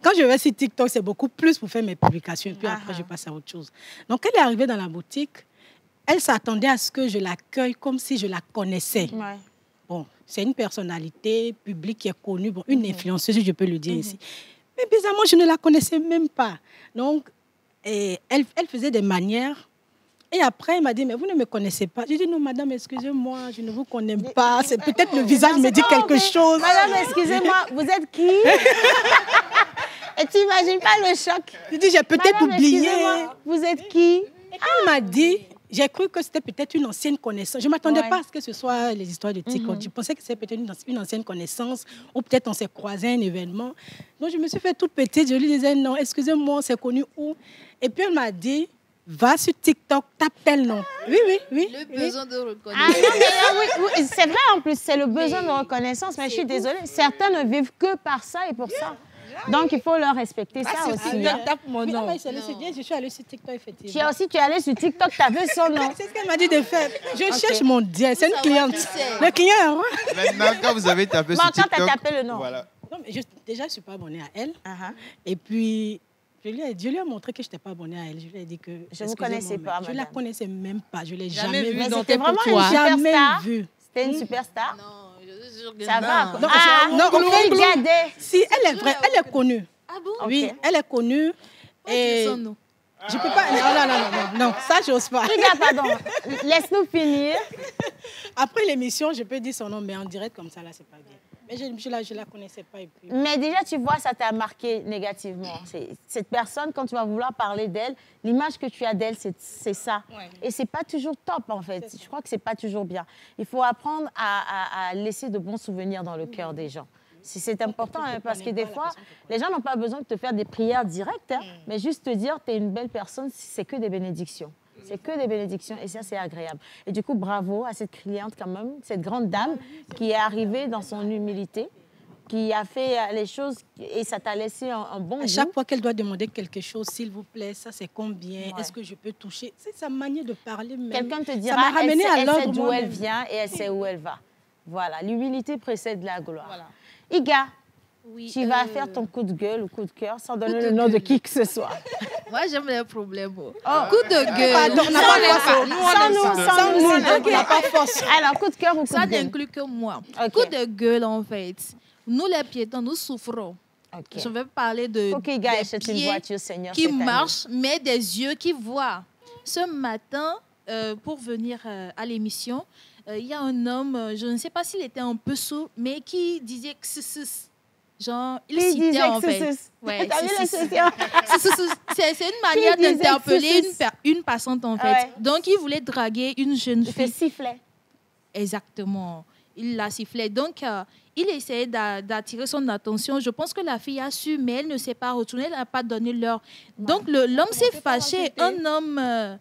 Quand je vais sur TikTok, c'est beaucoup plus pour faire mes publications. Et puis après, je passe à autre chose. Donc, elle est arrivée dans la boutique. Elle s'attendait à ce que je l'accueille comme si je la connaissais. Ouais. Bon, c'est une personnalité publique qui est connue, bon, une influenceuse, je peux le dire ici. Mais bizarrement, je ne la connaissais même pas. Donc, elle faisait des manières. Et après, elle m'a dit, mais vous ne me connaissez pas. J'ai dit, non, madame, excusez-moi, je ne vous connais pas. C'est peut-être le visage me dit quelque chose. Madame, excusez-moi, vous êtes qui? Et tu n'imagines pas le choc. J'ai dit, j'ai peut-être Madame, oublié. excusez-moi, vous êtes qui? Et puis, elle m'a dit, j'ai cru que c'était peut-être une ancienne connaissance. Je ne m'attendais pas à ce que ce soit les histoires de TikTok. Je pensais que c'était peut-être une ancienne connaissance ou peut-être on s'est croisé à un événement. Donc, je me suis fait toute petite. Je lui disais, non, excusez-moi, on s'est connu où? Et puis, elle m'a dit, va sur TikTok, tape tel nom. Oui. Le besoin de Ah reconnaissance. non, mais oui, c'est vrai en plus, c'est le besoin de reconnaissance. Mais je suis désolée, certains ne vivent que par ça et pour ça. Donc, il faut leur respecter ça aussi. Hein. Tape mon Oui, nom. mais c'est bien, je suis allée sur TikTok, effectivement. Tu es allée sur TikTok, tu as vu son nom. C'est ce qu'elle m'a dit de faire. Je cherche mon Dieu, c'est une cliente. Le client, hein? Maintenant, quand vous avez tapé Bon, sur quand TikTok... tu as tapé le nom. Voilà. Non, mais déjà, je ne suis pas abonnée à elle. Uh-huh. Et puis, je lui ai montré que je n'étais pas abonnée à elle. Je lui ai dit que... Je ne vous excusez-moi, connaissais mais pas, je ne la madame. connaissais même pas. Je ne l'ai Jamais jamais vu vue. dans C'était tes vraiment pourtours. une Jamais superstar. vue. C'était une superstar. Non, je suis sûre que Ça va. non. Non, Ah, non, on fait regarder. Si, elle est vraie, elle est connue. Ah bon? Oui, elle est connue. Et... son nom. Je ne peux pas... Non, ça, je n'ose pas. Regarde, pardon. Laisse-nous finir. Après l'émission, je peux dire son nom, mais en direct comme ça, là, c'est pas bien. Mais je la connaissais pas. Et puis... Mais déjà, tu vois, ça t'a marqué négativement. Cette personne, quand tu vas vouloir parler d'elle, l'image que tu as d'elle, c'est ça. Ouais. Et c'est pas toujours top, en fait. Je crois que c'est pas toujours bien. Il faut apprendre à laisser de bons souvenirs dans le cœur des gens. C'est important, hein, parce que des fois, les gens n'ont pas besoin de te faire des prières directes, hein, mais juste te dire, tu es une belle personne, c'est que des bénédictions. C'est que des bénédictions et ça, c'est agréable. Et du coup, bravo à cette cliente quand même, cette grande dame qui est arrivée dans son humilité, qui a fait les choses et ça t'a laissé un bon À goût. chaque fois qu'elle doit demander quelque chose, s'il vous plaît, ça c'est combien? Ouais. Est-ce que je peux toucher? C'est sa manière de parler même. Quelqu'un te Ça dira, m'a ramené à elle sait l'ordre d'où moi-même. elle vient et elle sait où elle va. Voilà, l'humilité précède la gloire. Iga, Oui, tu vas faire ton coup de gueule ou coup de cœur sans donner de le nom de gueule. qui que ce soit. Moi, j'aime les problèmes. Oh. Coup de gueule. Pardon, on n'a pas l'aime force. Sans nous, on n'a pas force. Alors, coup de cœur ou coup Ça de gueule? n'inclut que moi. Ok. Coup de gueule, en fait. Nous, les piétons, nous souffrons. Ok. Je vais parler de Faut qu'Iga des achète une pieds voiture, Seigneur, qui cette année. marchent, mais des yeux qui voient. Ce matin, pour venir à l'émission, il y a un homme, je ne sais pas s'il était un peu sourd, mais qui disait que genre, il Qui citait disait en que fait. Ouais, T'as vu si, la si, si. session? C'est une manière Qui disait d'interpeller que une passante en fait. Ouais. Donc, il voulait draguer une jeune Il fait fille. sifflet. Exactement. Il la sifflait. Donc, il essayait d'attirer son attention. Je pense que la fille a su, mais elle ne s'est pas retournée, elle n'a pas donné l'heure. Donc, l'homme s'est fâché. Un homme, un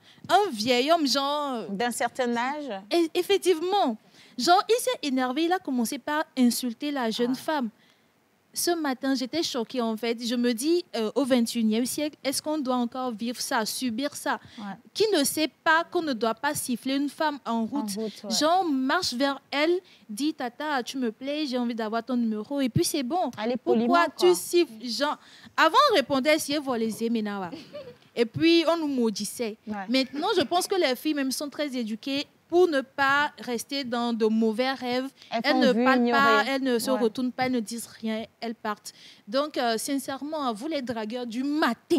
vieil homme, genre... D'un certain âge. Effectivement. Genre, il s'est énervé, il a commencé par insulter la jeune femme. Ce matin, j'étais choquée en fait. Je me dis, au 21e siècle, est-ce qu'on doit encore vivre ça, subir ça? Ouais. Qui ne sait pas qu'on ne doit pas siffler une femme en route? ouais. Genre, marche vers elle, dit, tata, tu me plais, j'ai envie d'avoir ton numéro. Et puis c'est bon. Allez, poliment, Pourquoi quoi. tu siffles? Genre, avant, on répondait, si vous les aimez, et puis on nous maudissait. Ouais. Maintenant, je pense que les filles même sont très éduquées pour ne pas rester dans de mauvais rêves. Elles font ne vu, parlent ignorer. pas, elles ne se Ouais. retournent pas, elles ne disent rien, elles partent. Donc, sincèrement, vous les dragueurs du matin,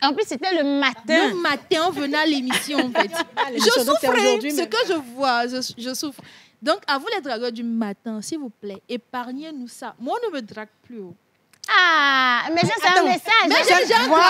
En plus, c'était le matin. le matin, on venait à l'émission en fait. Je l'émission, donc c'est souffrais, aujourd'hui ce même. que je vois, je souffre. Donc, à vous les dragueurs du matin, s'il vous plaît, épargnez-nous ça. Moi, on ne me drague plus. Ah, mais ça, c'est un Attends, message. mais Ça, j'ai un Voilà,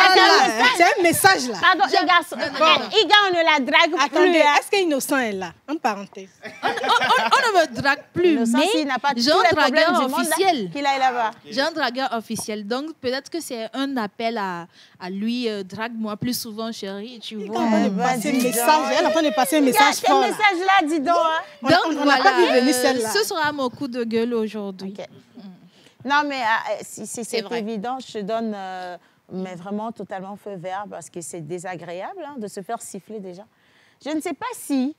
c'est un message là. Pardon, les garçons. Iga, on ne la drague plus. Attendez, Hein. est-ce qu'Innocent est là? En parenthèse. On ne me drague plus, Innocent, s'il mais n'a pas j'ai tous un les problèmes dragueur du monde, là, officiel. qu'il aille là-bas. J'ai un dragueur officiel, donc peut-être que c'est un appel à lui, drague-moi plus souvent, chérie, tu vois. Elle est en train de passer un message. Elle est en train de passer un message Quel fort. là. message-là, dis donc. Hein. Donc on n'a pas vu venir voilà, celle-là. ce sera mon coup de gueule aujourd'hui. Ok. Non, mais si c'est vrai. évident, je te donne mais vraiment totalement feu vert parce que c'est désagréable hein, de se faire siffler déjà. Je ne sais pas si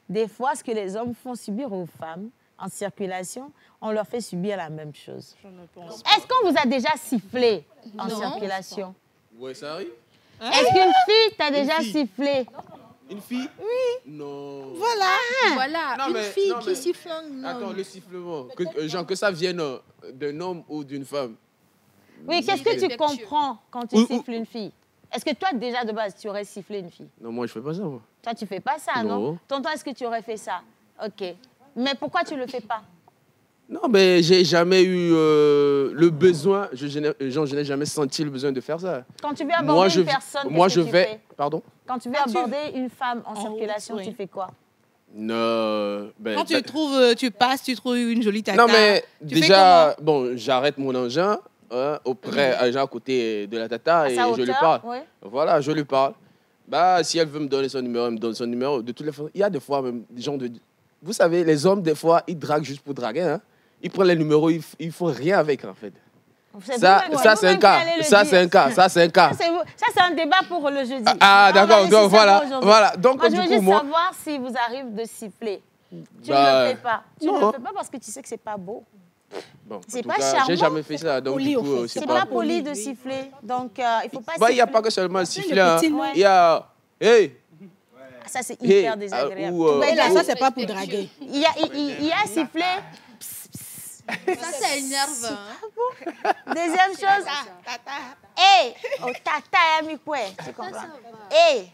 des fois, ce que les hommes font subir aux femmes en circulation, on leur fait subir la même chose. Est-ce qu'on vous a déjà sifflé en circulation? Ouais, ça arrive. Est-ce qu'une fille t'a déjà sifflé? Une fille? Oui. Non. Voilà, Non, une mais- fille non, qui mais- siffle un homme. Attends, le sifflement. Genre que ça vienne d'un homme ou d'une femme. Oui, qu'est-ce que tu Respectueux. comprends quand tu Ou- siffles une fille? Est-ce que toi, déjà, de base, tu aurais sifflé une fille? Non, moi, je fais pas ça, moi. Toi, tu fais pas ça, non? Non. Tonton, est-ce que tu aurais fait ça? OK. Mais pourquoi tu le fais pas? Non, mais j'ai jamais eu le besoin, je n'ai jamais senti le besoin de faire ça. Quand tu veux aborder une personne, moi, qu'est-ce je que tu vais. fais? Pardon? Quand tu veux Quand tu- aborder une femme en En circulation, route, oui. tu fais quoi? Non. Ben, Quand tu ben- trouves, tu passes, tu trouves une jolie tata. non, mais tu fais déjà, bon, j'arrête mon engin auprès, à côté de la tata À et sa je lui hauteur, parle. ouais. Voilà, je lui parle. Bah, si elle veut me donner son numéro, elle me donne son numéro. De toutes les façons, il y a des fois même des gens de. Vous savez, les hommes, des fois, ils draguent juste pour draguer. Hein. Ils prennent les numéros, ils font rien avec, en fait. Ça, c'est un cas. Ça, c'est un cas. Ça, c'est un cas. Ça, c'est un débat pour le jeudi. Ah, On va d'accord. laisser Donc, ça voilà. pour aujourd'hui. Voilà. Donc, Moi, je du veux coup, juste moi. savoir si vous arrive de siffler. Tu Bah, ne le fais pas. Tu ne non. le fais pas parce que tu sais que c'est pas beau. Bon, en C'est tout pas cas, charmant. j'ai jamais fait ça. Donc, Poli, du au coup, fait. C'est pas poli de siffler. Donc, il faut pas Bah, il n'y a siffler. pas que seulement le siffler. le hein. petit nom. Il y a. Hey! Ça, c'est Hey, hyper désagréable. ou, Tu vois, Et là, il y ça, a- c'est pas pour draguer. il y a sifflé. Ça énerve. Hein. Deuxième chose. Hey, oh, tata, ami quoi? Tu comprends? Hey.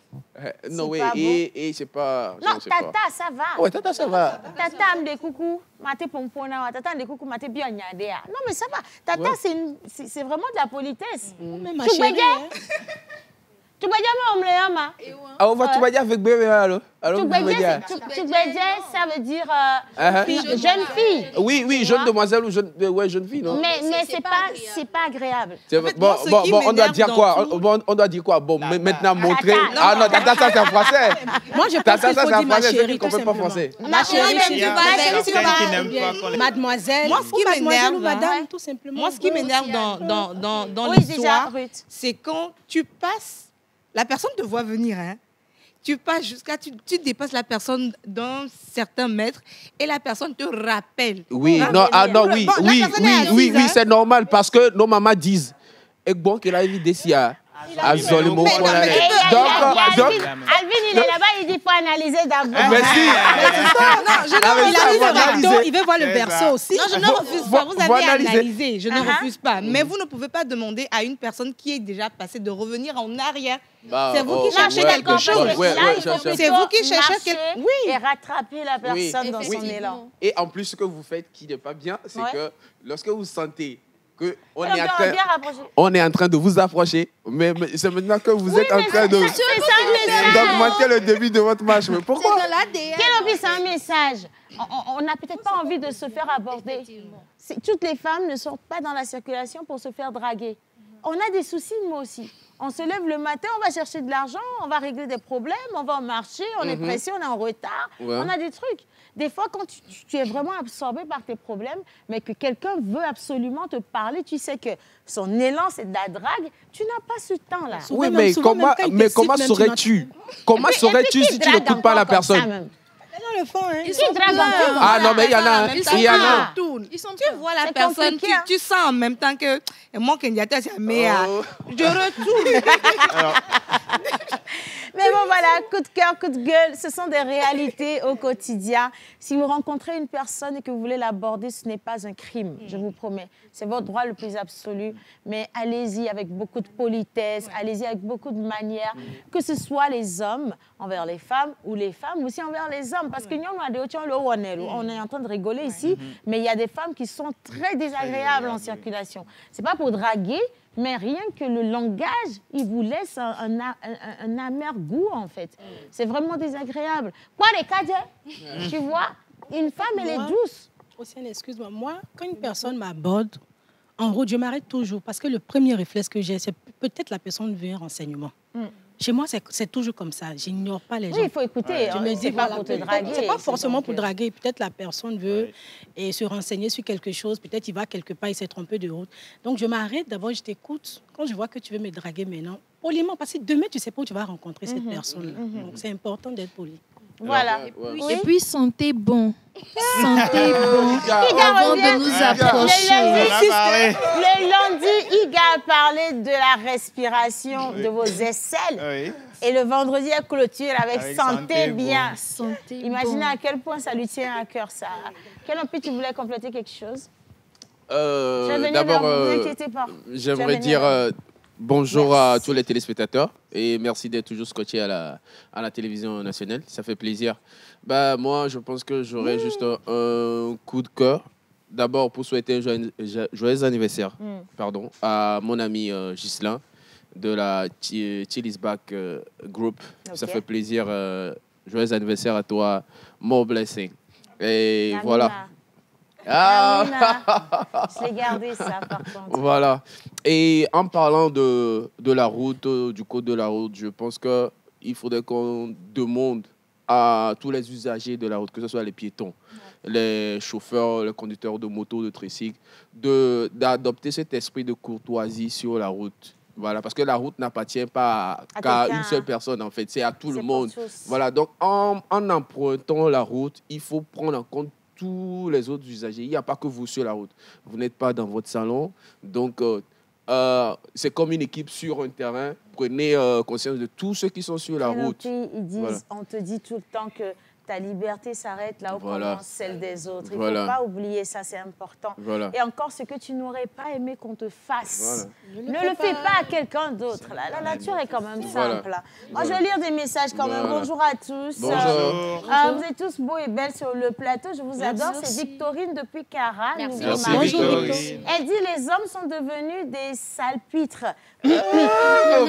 Non, C'est oui, pas beau. et c'est pas. Non, je sais pas. tata, ça va. Ouais, tata, ça va. Tata, me coucou, mate pompona, tata, me coucou, mate bien nyadea. Non, mais ça va. Tata, Ouais. c'est vraiment de la politesse. Mais ma Tu chérie, voyais? hein. Tu voyais, moi, on me l'a ma. Ah, on va tout dire avec bébé, alors. Alors, Tu vous voyez. voyais, ça veut dire Uh-huh. jeune fille. Oui, jeune demoiselle ou jeune fille, non? Mais c'est pas c'est pas agréable. C'est- fait, bon, moi, ce bon, qui bon, on doit m'énerve dire dans quoi? tout- On doit dire quoi? Bon, maintenant, montrer. Tata. Ah non, tata, ça, c'est en français. Moi, je pense Tata, qu'il ça, faut c'est en dire ma français. Ceux qui chérie, ne tout comprennent pas simplement. français. Ma chérie, tu vas ma avec- chérie, tu Certains qui vas. n'aiment pas qu'on les- Mademoiselle, Moi, ce qui ou mademoiselle m'énerve, ou madame, hein, tout simplement. Moi, ce qui m'énerve dans Oui, déjà, l'histoire, Ruth. c'est quand tu passes, la personne te voit venir, hein, tu passes tu dépasses la personne d'un certain mètre et la personne te rappelle. Oui, Ah, non, mais ah, oui. non, oui, Bon, la oui, personne est oui, assise, oui, oui, hein. c'est normal parce que nos mamans disent. Et bon, qu'il a évidé si à Zolimo. Mais non, mais Donc, Alvin, il est là-bas, il dit qu'il faut analyser d'abord. merci. Il veut voir le verso aussi. Non, je ne refuse pas. Vous Faut avez analyser. analysé. Je ne Uh-huh. refuse pas. Mais vous ne pouvez pas demander à une personne qui est déjà passée de revenir en arrière. Bah, C'est vous oh, qui cherchez ouais, quelque ouais, chose. ouais, Là, ouais, il faut cherche- plutôt C'est vous qui cherchez marcher quel- Oui. et rattraper la personne dans son Effectivement. élan. Et en plus, ce que vous faites qui n'est pas bien, c'est Ouais. que lorsque vous sentez qu'on Alors, est en bien, train... bien rapproché. On est en train de vous approcher, mais c'est maintenant que vous êtes en train de C'est ça le message. d'augmenter le début de votre marche. Mais pourquoi? C'est de l'ADN. Quel office, c'est un message. On n'a peut-être pas envie de se faire aborder. Toutes les femmes ne sont pas dans la circulation pour se faire draguer. On a des soucis, moi aussi. On se lève le matin, on va chercher de l'argent, on va régler des problèmes, on va au marché, on est pressé, on est en retard. Ouais. On a des trucs. Des fois, quand tu es vraiment absorbé par tes problèmes, mais que quelqu'un veut absolument te parler, tu sais que son élan, c'est de la drague, tu n'as pas ce temps-là. Souvent, Oui, même- mais souvent, comment, même quand il mais te comment siffle, même, tu saurais-tu? Comment Et puis saurais-tu qui si tu drague n'écoutes pas la encore comme ça, personne? même? Non, le fond, hein. Ils Qui sont drague pleins. encore? Ah non, mais il y en a. Ils Il y en a. Ah. Ils sont Tu vois la C'est personne, compliqué, hein. tu sens en même temps que moi, Kenyatta, c'est meilleur. Oh. Je retourne. Mais bon, voilà, coup de cœur, coup de gueule, ce sont des réalités au quotidien. Si vous rencontrez une personne et que vous voulez l'aborder, ce n'est pas un crime, je vous promets. C'est votre droit le plus absolu. Mais allez-y avec beaucoup de politesse, allez-y avec beaucoup de manières, que ce soit les hommes envers les femmes ou les femmes aussi envers les hommes. Parce que nous, on est en train de rigoler ici, mais il y a des femmes qui sont très désagréables en circulation. C'est pas pour draguer, mais rien que le langage, il vous laisse un amer goût, en fait. C'est vraiment désagréable. Quoi, les cadets? Tu vois, une femme, elle est Moi, douce. Océane, excuse-moi. Moi, quand une personne m'aborde, en route, je m'arrête toujours parce que le premier réflexe que j'ai, c'est peut-être la personne veut un renseignement. Chez moi, c'est toujours comme ça. J'ignore pas les gens. Oui, il faut écouter. Je me dis, C'est pas voilà, pour te draguer. c'est pas forcément donc, pour draguer. Peut-être la personne veut et se renseigner sur quelque chose. Peut-être il va quelque part, il s'est trompé de route. Donc, je m'arrête. D'abord, je t'écoute. Quand je vois que tu veux me draguer maintenant, poliment, parce que demain, tu sais pas où tu vas rencontrer cette personne-là. Donc, c'est important d'être poli. Voilà. Et puis, sentez bon. Sentez bon Iga avant revient. de nous approcher. Le lundi, Iga a parlé de la respiration de vos aisselles. Oui. Et le vendredi, elle clôture avec Sentez bien. Sentez Imaginez bon. à quel point ça lui tient à cœur, ça. Quel empire tu voulais compléter quelque chose? D'abord, ne vous inquiétez pas. j'aimerais dire bonjour à tous les téléspectateurs et merci d'être toujours scotché à la télévision nationale. Ça fait plaisir. Bah, moi, je pense que j'aurais juste un coup de cœur. D'abord, pour souhaiter un joyeux anniversaire à mon ami Ghislain de la Chili's Back Group. Ça fait plaisir. Joyeux anniversaire à toi, more blessing. Et Namina. voilà. Je l'ai gardé, ça, par contre. Voilà. Et en parlant de la route, du code de la route, je pense qu'il faudrait qu'on demande à tous les usagers de la route, que ce soit les piétons, les chauffeurs, les conducteurs de moto, de tricycle, d'adopter cet esprit de courtoisie sur la route. Voilà, parce que la route n'appartient pas qu'à une seule personne, en fait. C'est à tout le monde. Voilà, donc en empruntant la route, il faut prendre en compte tous les autres usagers. Il n'y a pas que vous sur la route. Vous n'êtes pas dans votre salon. Donc, c'est comme une équipe sur un terrain. Prenez conscience de tous ceux qui sont sur la route. Ils disent, Voilà. on te dit tout le temps que ta liberté s'arrête là où commence celle des autres. Il ne Voilà. faut pas oublier ça, c'est important. Voilà. Et encore, ce que tu n'aurais pas aimé qu'on te fasse, Voilà. ne le fais pas à quelqu'un d'autre. La nature est quand même simple. Là. Moi, je vais lire des messages quand même. Voilà. Bonjour à tous. Bonjour. Vous êtes tous beaux et belles sur le plateau. Je vous adore. C'est Victorine depuis Cara. Merci, Marie. Victorine. Elle dit les hommes sont devenus des salpitres.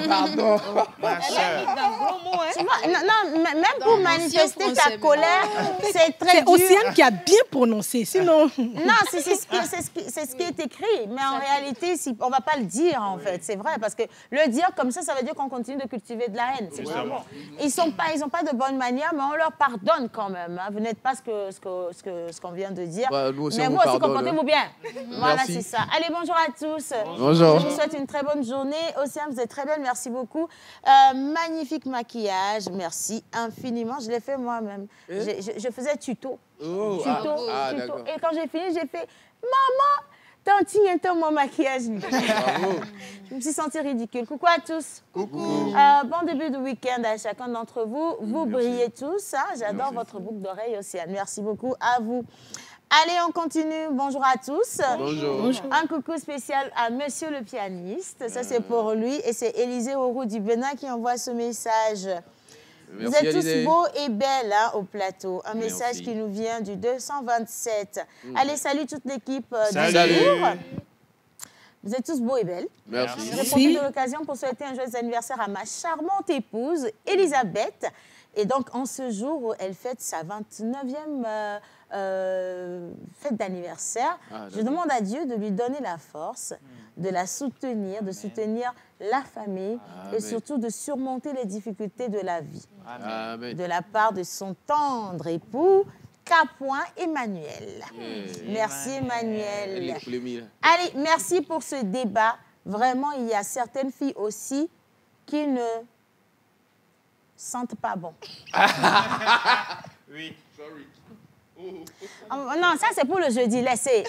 Pardon. Tu vois, non, même pour manifester ta colère, c'est très dur. C'est Océane qui a bien prononcé, sinon... Non, c'est ce qui est écrit. Mais en réalité, on ne va pas le dire, en fait. C'est vrai, parce que le dire comme ça veut dire qu'on continue de cultiver de la haine. C'est pas bon. Ils n'ont pas de bonne manière, mais on leur pardonne quand même. Hein. Vous n'êtes pas ce qu'on vient de dire. Bah, nous aussi, mais on moi vous aussi, pardonne, comportez-vous bien. Voilà, Merci. c'est ça. Allez, bonjour à tous. Bonjour. Je vous souhaite une très bonne journée. Océane, vous êtes très belle. Merci beaucoup. Magnifique maquillage. Merci infiniment. Je l'ai fait moi-même. Je faisais tuto. Oh, Tuto. d'accord. Et quand j'ai fini, j'ai fait « Maman, t'as un petit mon maquillage. » Je me suis sentie ridicule. Coucou à tous. Coucou. Bon début de week-end à chacun d'entre vous. Vous brillez tous. Hein? J'adore votre boucle d'oreille, Océane. Merci beaucoup à vous. Allez, on continue. Bonjour à tous. Bonjour. Un coucou spécial à Monsieur le pianiste. Ça, c'est pour lui. Et c'est Élisée Aurou du Bénin qui envoie ce message. Vous êtes tous beaux et belles hein, au plateau. Un message qui nous vient du 227. Allez, salut toute l'équipe du jour. Vous êtes tous beaux et belles. Merci. Je profite de l'occasion pour souhaiter un joyeux anniversaire à ma charmante épouse, Elisabeth. Et donc, en ce jour où elle fête sa 29e fête d'anniversaire, je demande à Dieu de lui donner la force, de la soutenir, de soutenir la famille et surtout de surmonter les difficultés de la vie. Amen. De la part de son tendre époux, Capoin Emmanuel. Merci Emmanuel. Allez, merci pour ce débat. Vraiment, il y a certaines filles aussi qui ne sentent pas bon. Oui, sorry. Non, ça c'est pour le jeudi, laissez.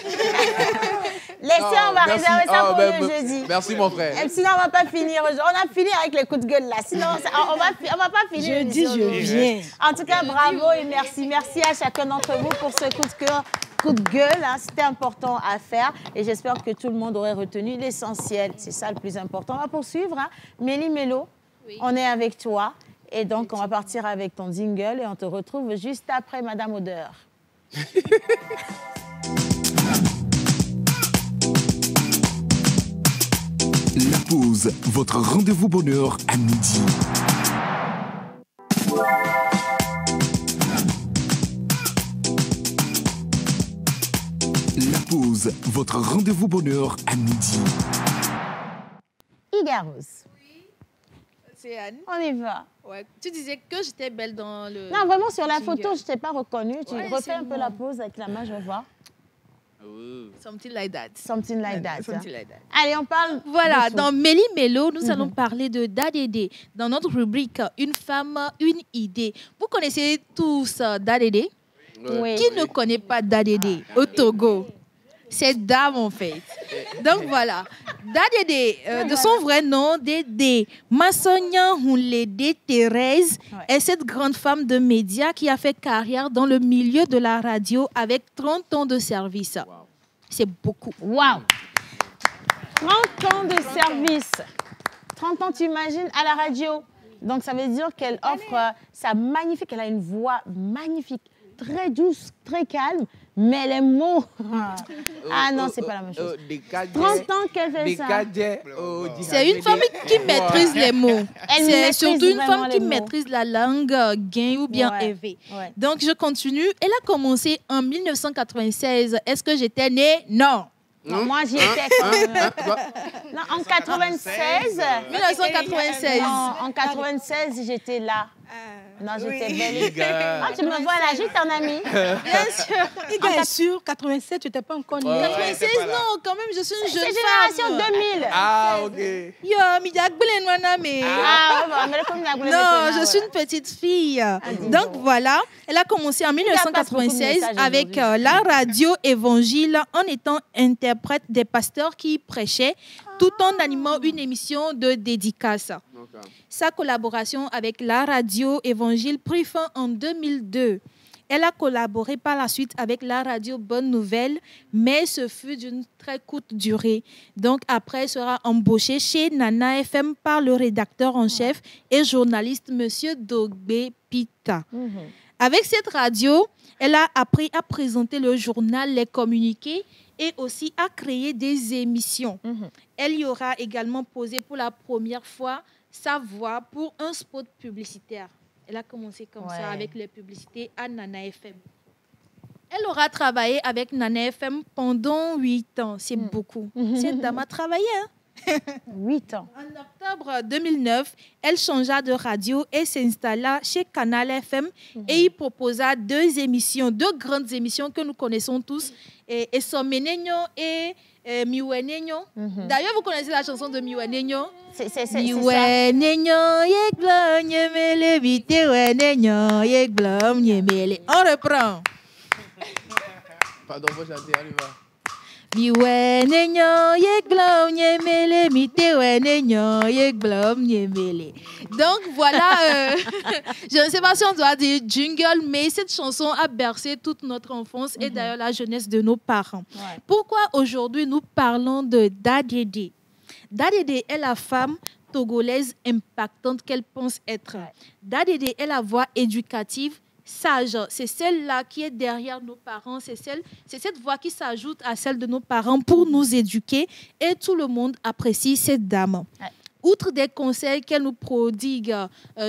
Laissez, on va réserver ça pour le jeudi. Merci mon frère. Et sinon, on ne va pas finir. On a fini avec les coups de gueule là. Sinon, on va pas finir. Jeudi, je viens. En tout cas, bravo et merci. Merci à chacun d'entre vous pour ce coup de cœur. Coup de gueule, hein, c'était important à faire et j'espère que tout le monde aurait retenu l'essentiel. C'est ça le plus important. On va poursuivre. Hein. Mélie Mélo, on est avec toi et donc on va partir avec ton jingle et on te retrouve juste après Madame Odeur. La pause, votre rendez-vous bonheur à midi. La pause, votre rendez-vous bonheur à midi. Igarous. C'est Anne. On y va. Ouais. Tu disais que j'étais belle dans le... Non, vraiment, sur la photo, je ne t'ai pas reconnue. Tu Ouais, refais c'est un peu bon. la pose avec la main, je vais voir. Something like that. Something like that. Something like that. Allez, on parle. Voilà, dans Méli Mélo, nous allons parler de Dadédé. Dans notre rubrique Une femme, une idée. Vous connaissez tous Dadédé? Oui. Qui ne connaît pas Dadédé au Togo? Cette dame, en fait. Donc voilà. Dadédé, de son vrai nom, Dédé Massonia Hunlédé Thérèse, est cette grande femme de médias qui a fait carrière dans le milieu de la radio avec 30 ans de service. Wow. C'est beaucoup. Waouh! 30 ans de service. 30 ans, tu imagines, à la radio. Donc, ça veut dire qu'elle offre sa magnifique, elle a une voix magnifique, très douce, très calme, mais les mots... Ah non, c'est pas la même chose. 30 ans qu'elle fait ça. C'est une femme qui maîtrise les mots. C'est surtout une femme qui maîtrise la langue gain ou bien évé. Donc, je continue. Elle a commencé en 1996. Est-ce que j'étais née? Non. Non, moi, j'y étais quand même. Non, en 96. 1996. Non, en 96, j'étais là. Non, j'étais belle. Ah, tu me vois là, j'ai ton ami. Bien sûr. Iga est sûr, 87, tu n'étais pas encore née. 96, non, quand même, je suis une jeune femme. C'est génération 2000. Ah, ok. Yo, mi diagbelen waname. Non, je suis une petite fille. Donc voilà, elle a commencé en 1996 avec la radio Évangile en étant interprète des pasteurs qui prêchaient tout en animant une émission de dédicace. Sa collaboration avec la radio Évangile prit fin en 2002. Elle a collaboré par la suite avec la radio Bonne Nouvelle, mais ce fut d'une très courte durée. Donc après, elle sera embauchée chez Nana FM par le rédacteur en chef et journaliste Monsieur Dogbe Pita. Avec cette radio, elle a appris à présenter le journal Les Communiqués et aussi à créer des émissions. Elle y aura également posé pour la première fois sa voix pour un spot publicitaire. Elle a commencé comme ça avec les publicités à Nana FM. Elle aura travaillé avec Nana FM pendant 8 ans. C'est beaucoup. Cette dame a travaillé. 8 ans. En octobre 2009, elle changea de radio et s'installa chez Canal FM et y proposa 2 émissions, 2 grandes émissions que nous connaissons tous, et Somenenyo et Miwenenyo. D'ailleurs, vous connaissez la chanson de Miwenenyo? Miwenenyo, yekblom, nyemele, vite, wenenyo, yekblom, nyemele. On reprend. Pardon, moi chanter, on y va. Miwenenyo, yekblom, nyemele, mite, wenenyo, yekblom, nyemele. Donc voilà, je ne sais pas si on doit dire jingle, mais cette chanson a bercé toute notre enfance et d'ailleurs la jeunesse de nos parents. Pourquoi aujourd'hui nous parlons de Dadédé? Dadédé est la femme togolaise impactante qu'elle pense être. Dadédé est la voix éducative, sage. C'est celle-là qui est derrière nos parents. C'est cette voix qui s'ajoute à celle de nos parents pour nous éduquer et tout le monde apprécie cette dame. Outre des conseils qu'elle nous prodigue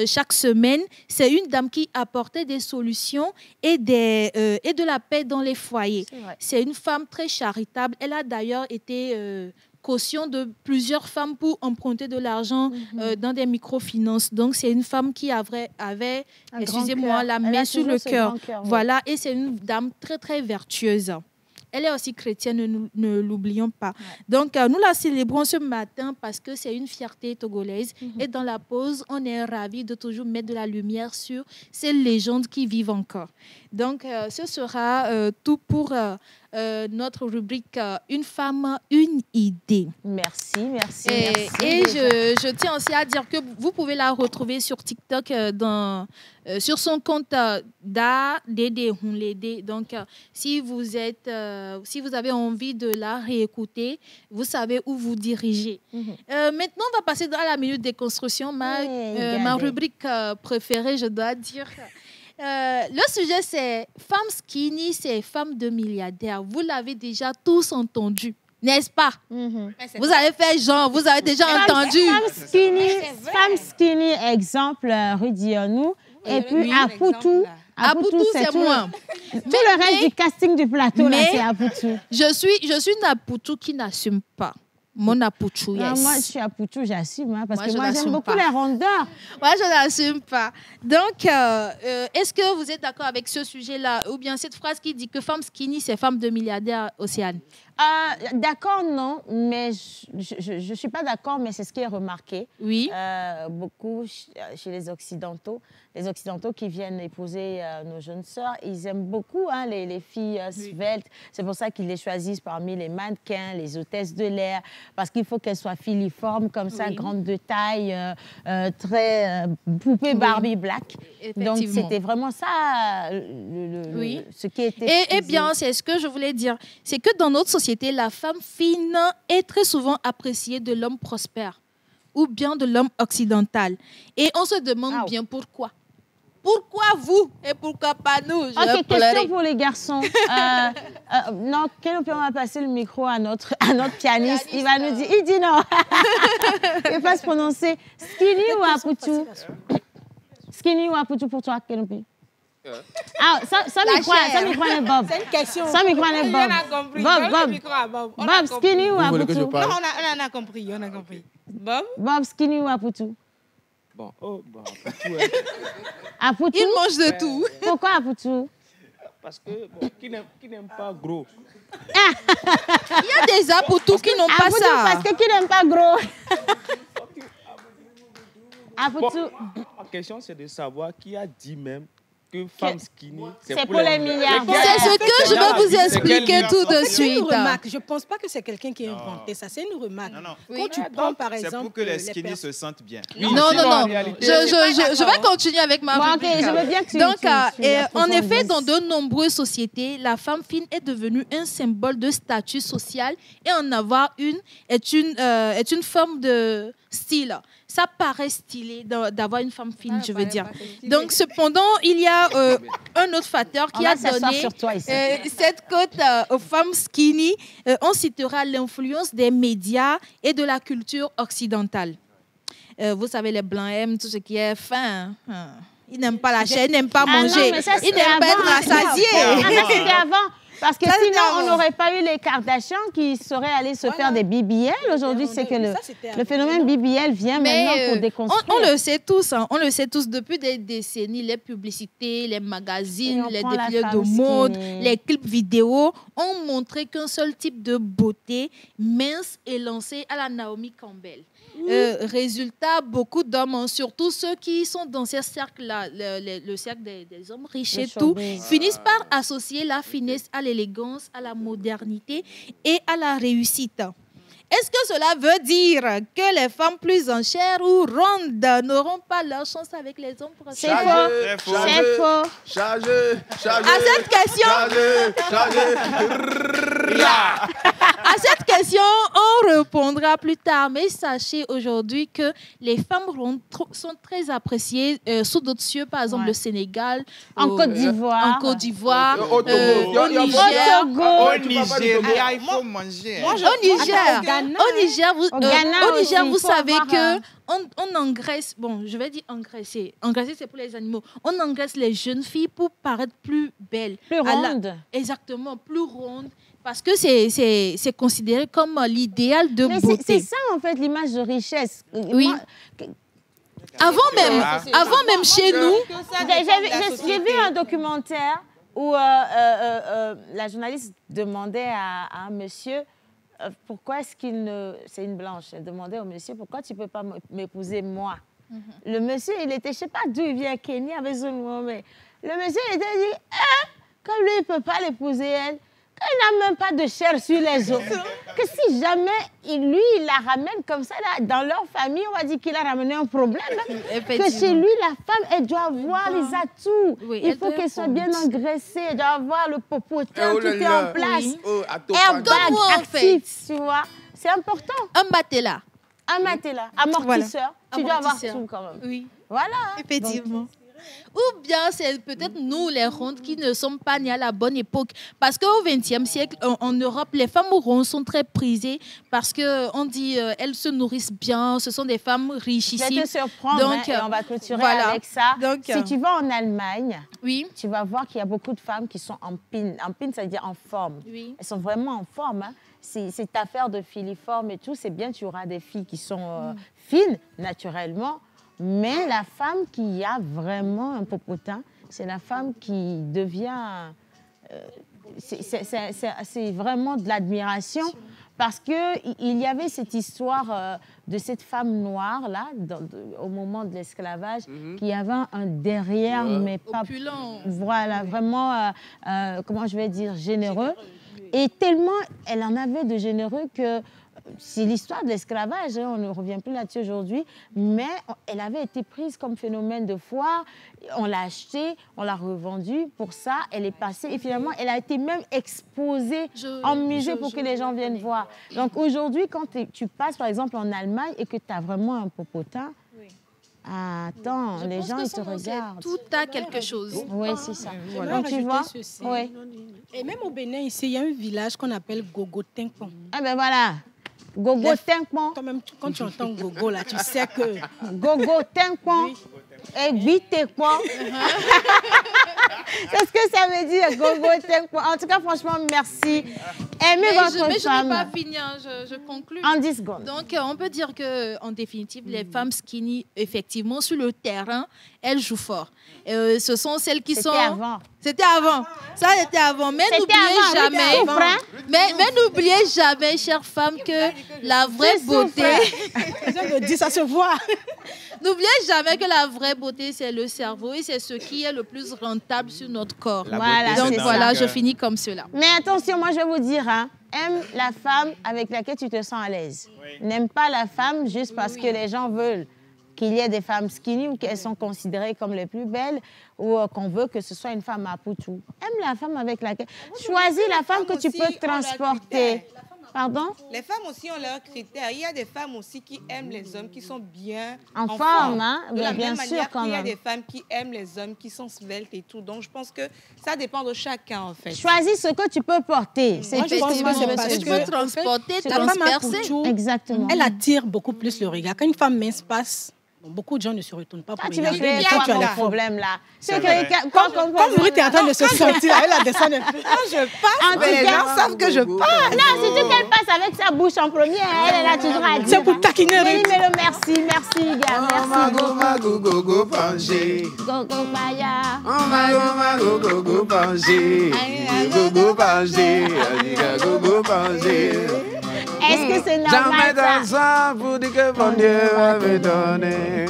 chaque semaine, c'est une dame qui apportait des solutions et de la paix dans les foyers. C'est une femme très charitable. Elle a d'ailleurs été caution de plusieurs femmes pour emprunter de l'argent dans des microfinances. Donc, c'est une femme qui avait excusez-moi, la main sur le cœur. Voilà, et c'est une dame très, très vertueuse. Elle est aussi chrétienne, ne l'oublions pas. Donc, nous la célébrons ce matin parce que c'est une fierté togolaise. Et dans la pause, on est ravis de toujours mettre de la lumière sur ces légendes qui vivent encore. Donc, ce sera tout pour notre rubrique Une femme, une idée. Merci. Et je tiens aussi à dire que vous pouvez la retrouver sur TikTok sur son compte Dadédé Hunlédé. Donc, si vous avez envie de la réécouter, vous savez où vous dirigez. Maintenant, on va passer à la minute des constructions, ma rubrique préférée, je dois dire. Le sujet, c'est Femmes skinny, c'est femmes de milliardaires. Vous l'avez déjà tous entendu, n'est-ce pas? Vous avez fait genre, vous avez déjà entendu. Femme skinny, exemple, Rudy-nous. Et puis, Apoutou, c'est moi. Tout le reste du casting du plateau, là, c'est Apoutou. Je suis une Apoutou qui n'assume pas. Mon Apuchu, Non, yes. moi, je suis Apuchu, j'assume, hein, parce Moi, que je moi, j'aime l'assume beaucoup pas. les rondeurs. Moi, je n'assume pas. Donc, est-ce que vous êtes d'accord avec ce sujet-là? Ou bien cette phrase qui dit que femme skinny, c'est femme de milliardaire, Océane? D'accord, non, mais je ne suis pas d'accord, mais c'est ce qui est remarqué. Oui. Beaucoup chez les Occidentaux qui viennent épouser nos jeunes sœurs, ils aiment beaucoup hein, les filles sveltes. C'est pour ça qu'ils les choisissent parmi les mannequins, les hôtesses de l'air, parce qu'il faut qu'elles soient filiformes comme ça, grandes de taille, très poupée Barbie black. Donc c'était vraiment ça ce qui était. Eh bien, c'est ce que je voulais dire. C'est que dans notre société, la femme fine est très souvent appréciée de l'homme prospère ou bien de l'homme occidental. Et on se demande bien pourquoi. Pourquoi vous et pourquoi pas nous? Ok, question pour les garçons. Non, on va passer le micro à notre pianiste. Il va nous dire, il dit non. Il ne va pas se prononcer. Skinny ou Aputu? Skinny ou Aputu pour toi, Kenompi? Ah, ça micro est Bob. C'est une question. Ça micro est Bob. Bob, skinny ou Aputu? Non, on a compris. Bob, skinny ou Aputu? Bon, Aputu? Il mange de tout. Pourquoi Aputu? Parce que, qui n'aime pas gros? Il y a des Aputu qui n'ont pas Aputu ça. parce que qui n'aime pas gros? Aputu. La question, c'est de savoir qui a dit même que femme skinny, c'est pour les milliardaires. C'est ce que je vais vous expliquer tout de C'est une suite. remarque. Je ne pense pas que c'est quelqu'un qui a inventé ça. C'est une remarque. Quand tu prends, par exemple... C'est pour que les skinny se sentent bien. Non. Je vais continuer avec ma rubrique. Je veux bien que tu Donc, en approfondisses. effet, dans de nombreuses sociétés, la femme fine est devenue un symbole de statut social et en avoir une est une forme de style. Ça paraît stylé d'avoir une femme fine, je veux dire. Donc, cependant, il y a un autre facteur qui a donné cette cote aux femmes skinny. On citera l'influence des médias et de la culture occidentale. Vous savez, les Blancs aiment tout ce qui est fin. Ils n'aiment pas la chair, ils n'aiment pas manger. Ils n'aiment pas être rassasiés. Ça, c'était avant. Parce que sinon, on n'aurait pas eu les Kardashians qui seraient allés se faire des BBL. Aujourd'hui, c'est que le phénomène BBL vient maintenant pour déconstruire. On le sait tous, hein. On le sait tous depuis des décennies. Les publicités, les magazines, les défilés de mode, les clips vidéo ont montré qu'un seul type de beauté mince est lancé à la Naomi Campbell. Résultat, beaucoup d'hommes, surtout ceux qui sont dans ces cercles-là, le cercle des hommes riches et tout, finissent par associer la finesse à l'élégance, à la modernité et à la réussite. Est-ce que cela veut dire que les femmes plus en chair ou rondes n'auront pas leur chance avec les hommes prospères? C'est faux. C'est faux. Chargez. À cette question, à cette question, on répondra plus tard. Mais sachez aujourd'hui que les femmes rondes sont très appréciées sous d'autres cieux, par exemple le Sénégal, en Côte d'Ivoire, au Nigeria, il faut manger. Au Niger, vous savez que on engraisse, bon, je vais dire engraisser. Engraisser, c'est pour les animaux. On engraisse les jeunes filles pour paraître plus belles. Plus rondes. Exactement, plus rondes. Parce que c'est considéré comme l'idéal de beauté. C'est ça, en fait, l'image de richesse. Oui. Avant même chez nous... J'ai vu un documentaire où la journaliste demandait à un monsieur... pourquoi est-ce qu'il ne... C'est une blanche. Elle demandait au monsieur, pourquoi tu ne peux pas m'épouser moi? Le monsieur, il était, je ne sais pas d'où il vient, Kenya, avec son nom, mais le monsieur, il était dit, comme lui, il ne peut pas l'épouser, elle, quand il n'a même pas de chair sur les os, que si jamais, lui, il la ramène comme ça, là, dans leur famille, on va dire qu'il a ramené un problème. Que chez lui, la femme, elle doit avoir les atouts. Il faut qu'elle soit bien engraissée, elle doit avoir le popotin, tout est en place. Airbag actif, tu vois. C'est important. Un matelas. Un matelas, amortisseur. Tu dois avoir tout quand même. Oui. Voilà. Effectivement. Ou bien c'est peut-être nous, les rondes, qui ne sommes pas nés à la bonne époque. Parce qu'au XXe siècle, en Europe, les femmes rondes sont très prisées parce qu'on dit elles se nourrissent bien, ce sont des femmes richissimes. Je vais te surprendre, donc, et on va clôturer avec ça. Donc, si tu vas en Allemagne, tu vas voir qu'il y a beaucoup de femmes qui sont en pin. En pin, ça veut dire en forme. Elles sont vraiment en forme. cette affaire de filiforme et tout, c'est bien, tu auras des filles qui sont fines, naturellement, mais la femme qui a vraiment un popotin, c'est la femme qui devient... c'est vraiment de l'admiration parce qu'il y avait cette histoire de cette femme noire, là, au moment de l'esclavage, qui avait un derrière, mais pas... Opulent. Voilà, vraiment, comment je vais dire, généreux. Et tellement elle en avait de généreux que... C'est l'histoire de l'esclavage, hein, on ne revient plus là-dessus aujourd'hui, mais elle avait été prise comme phénomène de foire, on l'a achetée, on l'a revendue, pour ça, elle est passée, et finalement, elle a été même exposée en musée pour que les gens viennent voir. Donc aujourd'hui, quand tu passes, par exemple, en Allemagne et que tu as vraiment un popotin, attends, les gens, ils te regardent. Tout a quelque chose. Oui, c'est ça. Voilà. Donc, tu vois, oui. Et même au Bénin, ici, il y a un village qu'on appelle Gogo Tinkpon. Ah ben voilà. Gogo Tinkpon. Toi-même, quand tu entends Gogo, là, tu sais que... Gogo Tinkpon. Et bite quoi. C'est ce que ça veut dire, Gogo Tinkpon. En tout cas, franchement, merci. Aimez votre femme. Mais je n'ai pas fini, hein, je conclue. En 10 secondes. Donc, on peut dire qu'en définitive, les femmes skinny, effectivement, sur le terrain, elles jouent fort. Ce sont celles qui sont... C'était avant. C'était avant. Ça, c'était avant. Mais n'oubliez jamais... Mais n'oubliez jamais, chères femmes, que la vraie beauté... Je me dis, ça se voit. N'oubliez jamais que la vraie beauté, c'est le cerveau et c'est ce qui est le plus rentable sur notre corps. Voilà, donc voilà, je finis comme cela. Mais attention, moi je vais vous dire, hein, aime la femme avec laquelle tu te sens à l'aise. Oui. N'aime pas la femme juste parce que les gens veulent qu'il y ait des femmes skinny ou qu'elles sont considérées comme les plus belles ou qu'on veut que ce soit une femme à poutou. Aime la femme avec laquelle... Choisis la femme que tu peux transporter. Pardon? Les femmes aussi ont leurs critères. Il y a des femmes aussi qui aiment les hommes qui sont bien en forme. Hein? De la bien même sûr, manière quand qu'il y a même. des femmes qui aiment les hommes qui sont sveltes et tout. Donc, je pense que ça dépend de chacun, en fait. Choisis ce que tu peux porter. Moi, je pense que c'est parce que tu peux transporter, la femme à transpercer. poutou, exactement. Elle attire beaucoup plus le regard. Quand une femme mince passe, beaucoup de gens ne se retournent pas pour tu veux regarder. créer quoi comme problème, là? Quand Maurice est en train de se sentir, elle a descendu un peu. Quand je passe, les gens savent que je passe. Non, c'est tout qu'elle passe avec sa bouche en premier. Elle est là toujours à dire. C'est pour taquiner. Oui, mais le merci, gars. Merci. Gogo Pangé. Gogo Baya. Gogo Pangé. Gogo Pangé. Gogo Pangé. Est-ce que c'est normal, jamais dans ça pour dire que mon Dieu va me donner.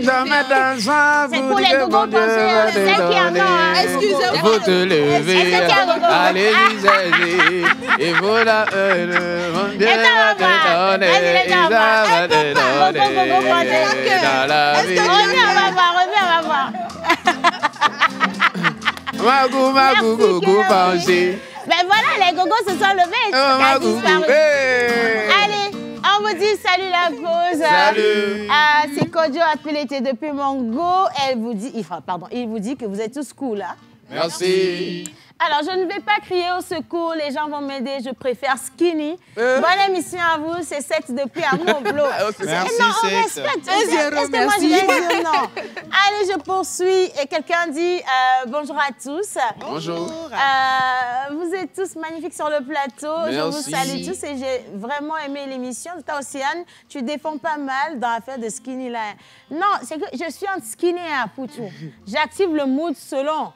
Jamais dans ça pour dire que mon Dieu va te donner. Excusez-moi. Faut te lever, allez lisez, et voilà, mon Dieu va te donner. Il va te donner dans la vie. On va voir. Magou, gogo, pensez. Ben voilà, les gogos se sont levés. Oh, disparu. Hey. Allez, on vous dit salut la pause. Salut. C'est Kodjo Apilete depuis Mongo. Il vous dit que vous êtes tous cool là. Merci. Alors, je ne vais pas crier au secours, les gens vont m'aider, je préfère skinny. Bonne émission à vous, c'est Sexe depuis Amour Blo. Merci, non, on respecte. Est-ce que moi je vais dire non? Allez, je poursuis. Et quelqu'un dit bonjour à tous. Bonjour. Vous êtes tous magnifiques sur le plateau. Merci. Je vous salue tous et j'ai vraiment aimé l'émission. Toi, Océane, tu défends pas mal dans l'affaire de skinny là. Non, c'est que je suis en skinny à Poutou. J'active le mood selon.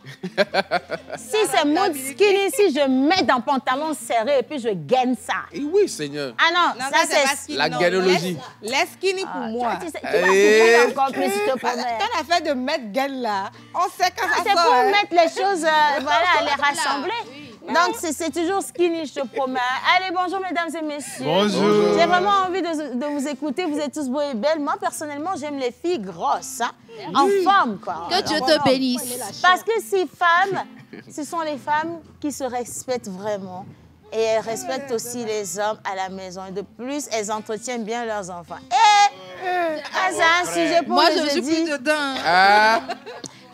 Si c'est mood skinny, si je mets dans pantalon serré et puis je gagne ça. Et oui, Seigneur. Ah non, ça c'est la gainologie. Les skinny pour moi. Tu vas encore plus, je te promets. Quand on a fait de mettre gaine là, on sait quand ça c'est sort. pour mettre les choses, voilà, les rassembler. Donc, c'est toujours skinny, je te promets. Allez, bonjour, mesdames et messieurs. Bonjour. J'ai vraiment envie de vous écouter. Vous êtes tous beaux et belles. Moi, personnellement, j'aime les filles grosses, hein, en forme, quoi. Que Dieu te bénisse. Parce que ces femmes, ce sont les femmes qui se respectent vraiment. Et elles respectent aussi les hommes à la maison. Et de plus, elles entretiennent bien leurs enfants. C'est un sujet pour moi, le jeudi. Je suis plus dedans.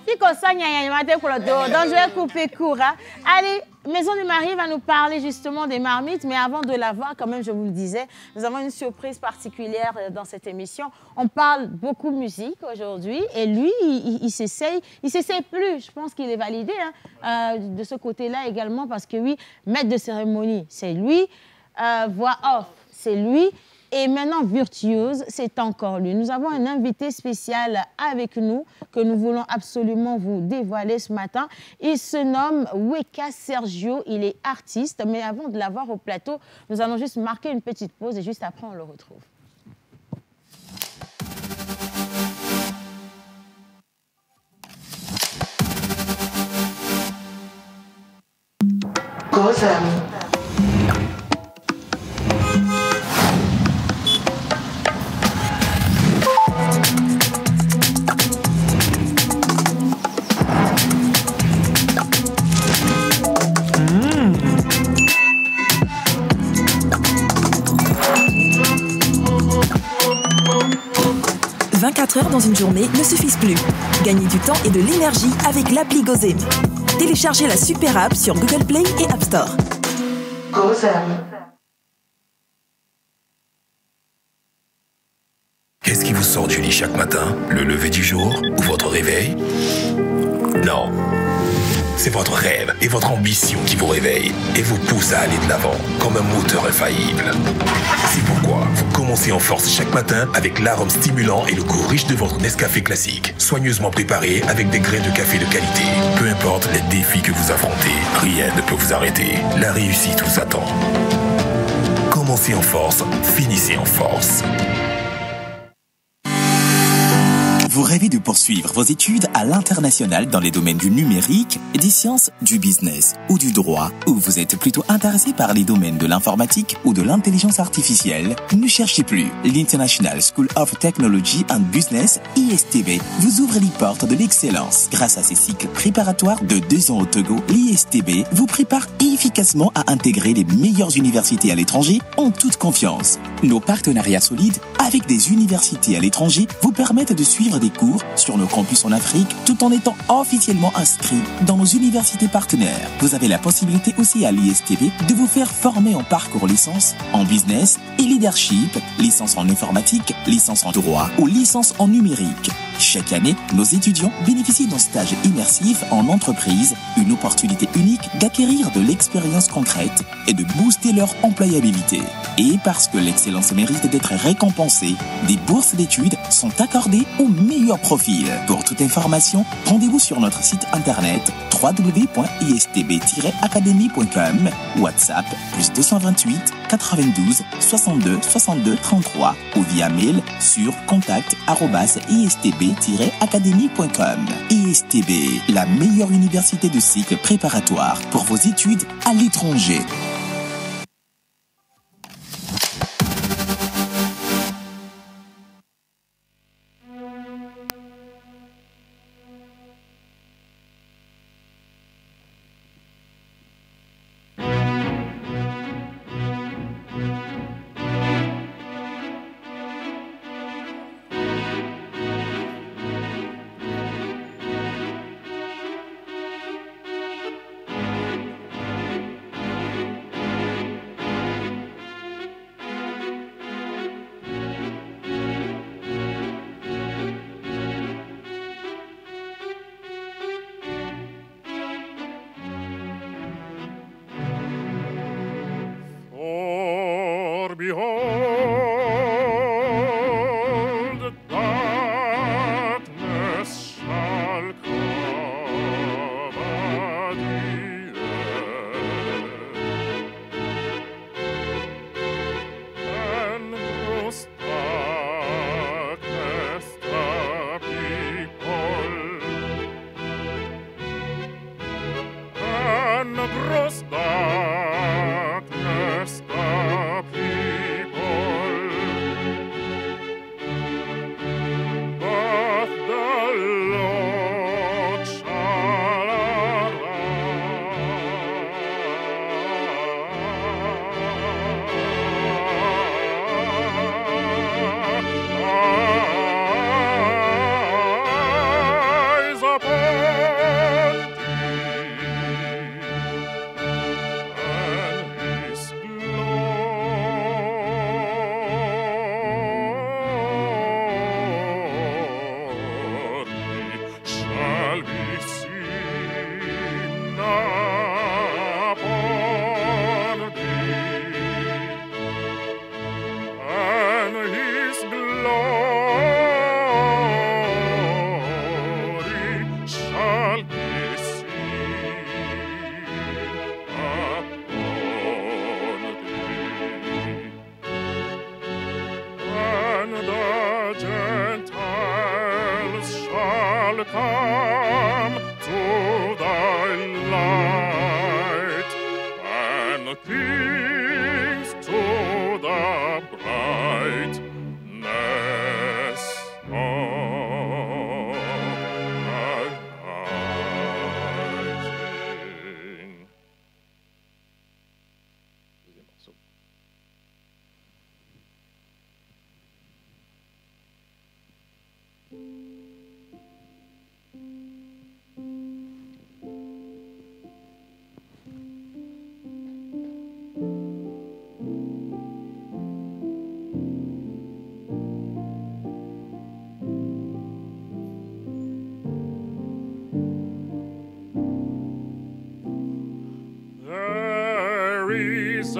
Donc, je vais couper court. Hein. Allez, Maison du Mari va nous parler justement des marmites, mais avant de la voir, quand même, je vous le disais, nous avons une surprise particulière dans cette émission. On parle beaucoup de musique aujourd'hui et lui, il s'essaye plus. Je pense qu'il est validé de ce côté-là également parce que oui, maître de cérémonie, c'est lui, voix off, c'est lui. Et maintenant, virtuose, c'est encore lui. Nous avons un invité spécial avec nous que nous voulons absolument vous dévoiler ce matin. Il se nomme Weka Sergio, il est artiste. Mais avant de l'avoir au plateau, nous allons juste marquer une petite pause et juste après, on le retrouve. Gotham. 24 heures dans une journée ne suffisent plus. Gagnez du temps et de l'énergie avec l'appli Gozem. Téléchargez la super app sur Google Play et App Store. Gozem. Qu'est-ce qui vous sort du lit chaque matin? Le lever du jour ou votre réveil? Non. C'est votre rêve et votre ambition qui vous réveillent et vous pousse à aller de l'avant comme un moteur infaillible. C'est pourquoi vous commencez en force chaque matin avec l'arôme stimulant et le goût riche de votre Nescafé classique, soigneusement préparé avec des grains de café de qualité. Peu importe les défis que vous affrontez, rien ne peut vous arrêter. La réussite vous attend. Commencez en force, finissez en force. Vous rêvez de poursuivre vos études à l'international dans les domaines du numérique, des sciences, du business ou du droit, ou vous êtes plutôt intéressé par les domaines de l'informatique ou de l'intelligence artificielle? Ne cherchez plus. L'International School of Technology and Business, ISTB, vous ouvre les portes de l'excellence. Grâce à ces cycles préparatoires de 2 ans au Togo, l'ISTB vous prépare efficacement à intégrer les meilleures universités à l'étranger en toute confiance. Nos partenariats solides avec des universités à l'étranger vous permettent de suivre des cours sur nos campus en Afrique tout en étant officiellement inscrit dans nos universités partenaires. Vous avez la possibilité aussi à l'ISTB de vous faire former en parcours licence en business et leadership, licence en informatique, licence en droit ou licence en numérique. Chaque année, nos étudiants bénéficient d'un stage immersif en entreprise, une opportunité unique d'acquérir de l'expérience concrète et de booster leur employabilité. Et parce que l'excellence mérite d'être récompensée, des bourses d'études sont accordées aux meilleurs profils. Pour toute information, rendez-vous sur notre site internet www.istb-academy.com, WhatsApp +228 92 62 62 33 ou via mail sur contact@istb-academy.com. ISTB, la meilleure université de cycle préparatoire pour vos études à l'étranger. Behold, darkness shall cover the earth, and gross darkness the people, and gross darkness the people.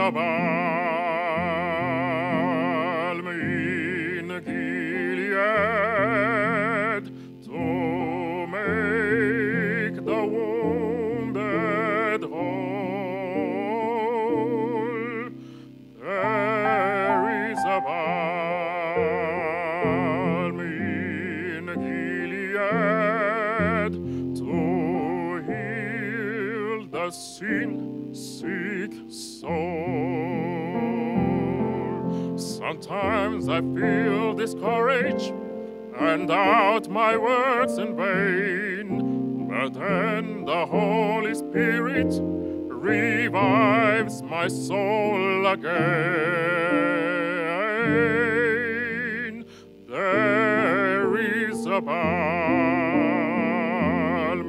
a balm in Gilead to make the wounded whole. There is a balm in Gilead to heal the sin-sick soul. Sometimes I feel discouraged and doubt my words in vain, but then the Holy Spirit revives my soul again. There is a balm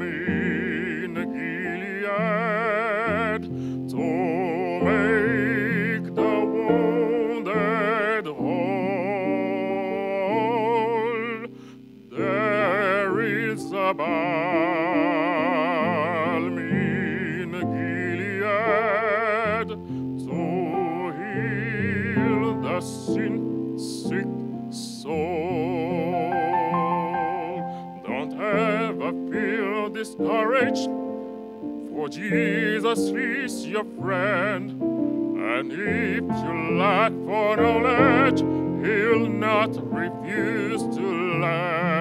in Gilead to make the wounded whole. There is a balm in Gilead to heal the sin-sick soul. Don't ever feel discouraged, for Jesus is your friend. And if you lack for knowledge, He'll not refuse to lend.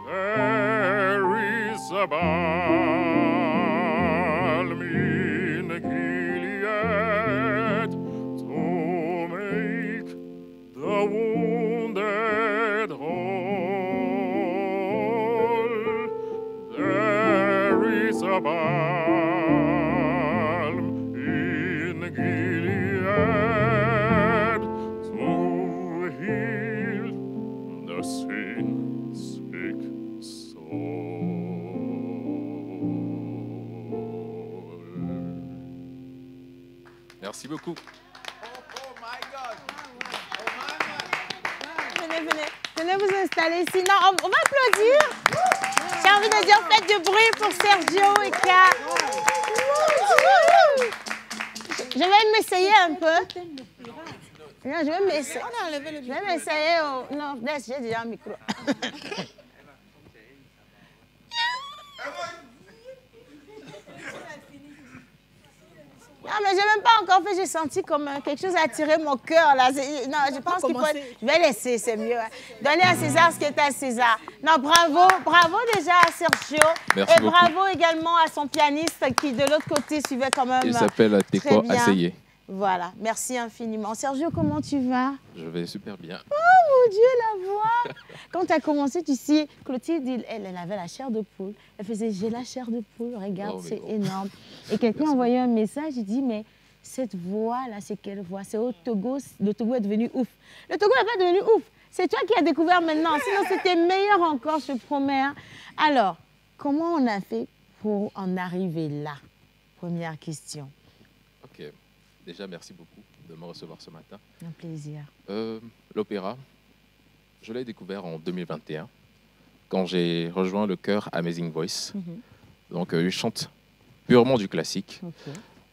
There is a balm in Gilead to make the wounded whole. There is a balm in Gilead to heal the sin-sick soul. Merci beaucoup. Venez vous installer ici. Non, on va applaudir. J'ai envie de dire, faites du bruit pour Sergio et Ka. Je vais m'essayer un peu. Non, je vais m'essayer. Je vais m'essayer au... Non, laisse, j'ai déjà un micro. Non, mais je n'ai même pas encore fait. J'ai senti comme quelque chose a attiré mon cœur. Là. Non, je pense qu'il faut... Je vais laisser, c'est mieux. Donnez à César ce qui est à César. Non, bravo. Bravo déjà à Sergio. Merci beaucoup. Bravo également à son pianiste qui, de l'autre côté, suivait quand même. Il s'appelle Teko Asseyé. Voilà, merci infiniment. Sergio, comment tu vas? Je vais super bien. Oh mon Dieu, la voix! Quand tu as commencé, tu sais, Clotilde, elle avait la chair de poule. Elle faisait, j'ai la chair de poule, regarde, c'est énorme. Et quelqu'un a envoyé un message, il dit, mais cette voix-là, c'est quelle voix? C'est au Togo, le Togo est devenu ouf. Le Togo n'est pas devenu ouf. C'est toi qui as découvert maintenant. Sinon, c'était meilleur encore, je te promets. Hein. Alors, comment on a fait pour en arriver là? Première question. Ok. Déjà, merci beaucoup de me recevoir ce matin. Un plaisir. L'opéra, je l'ai découvert en 2021, quand j'ai rejoint le chœur Amazing Voice. Donc, je chante purement du classique.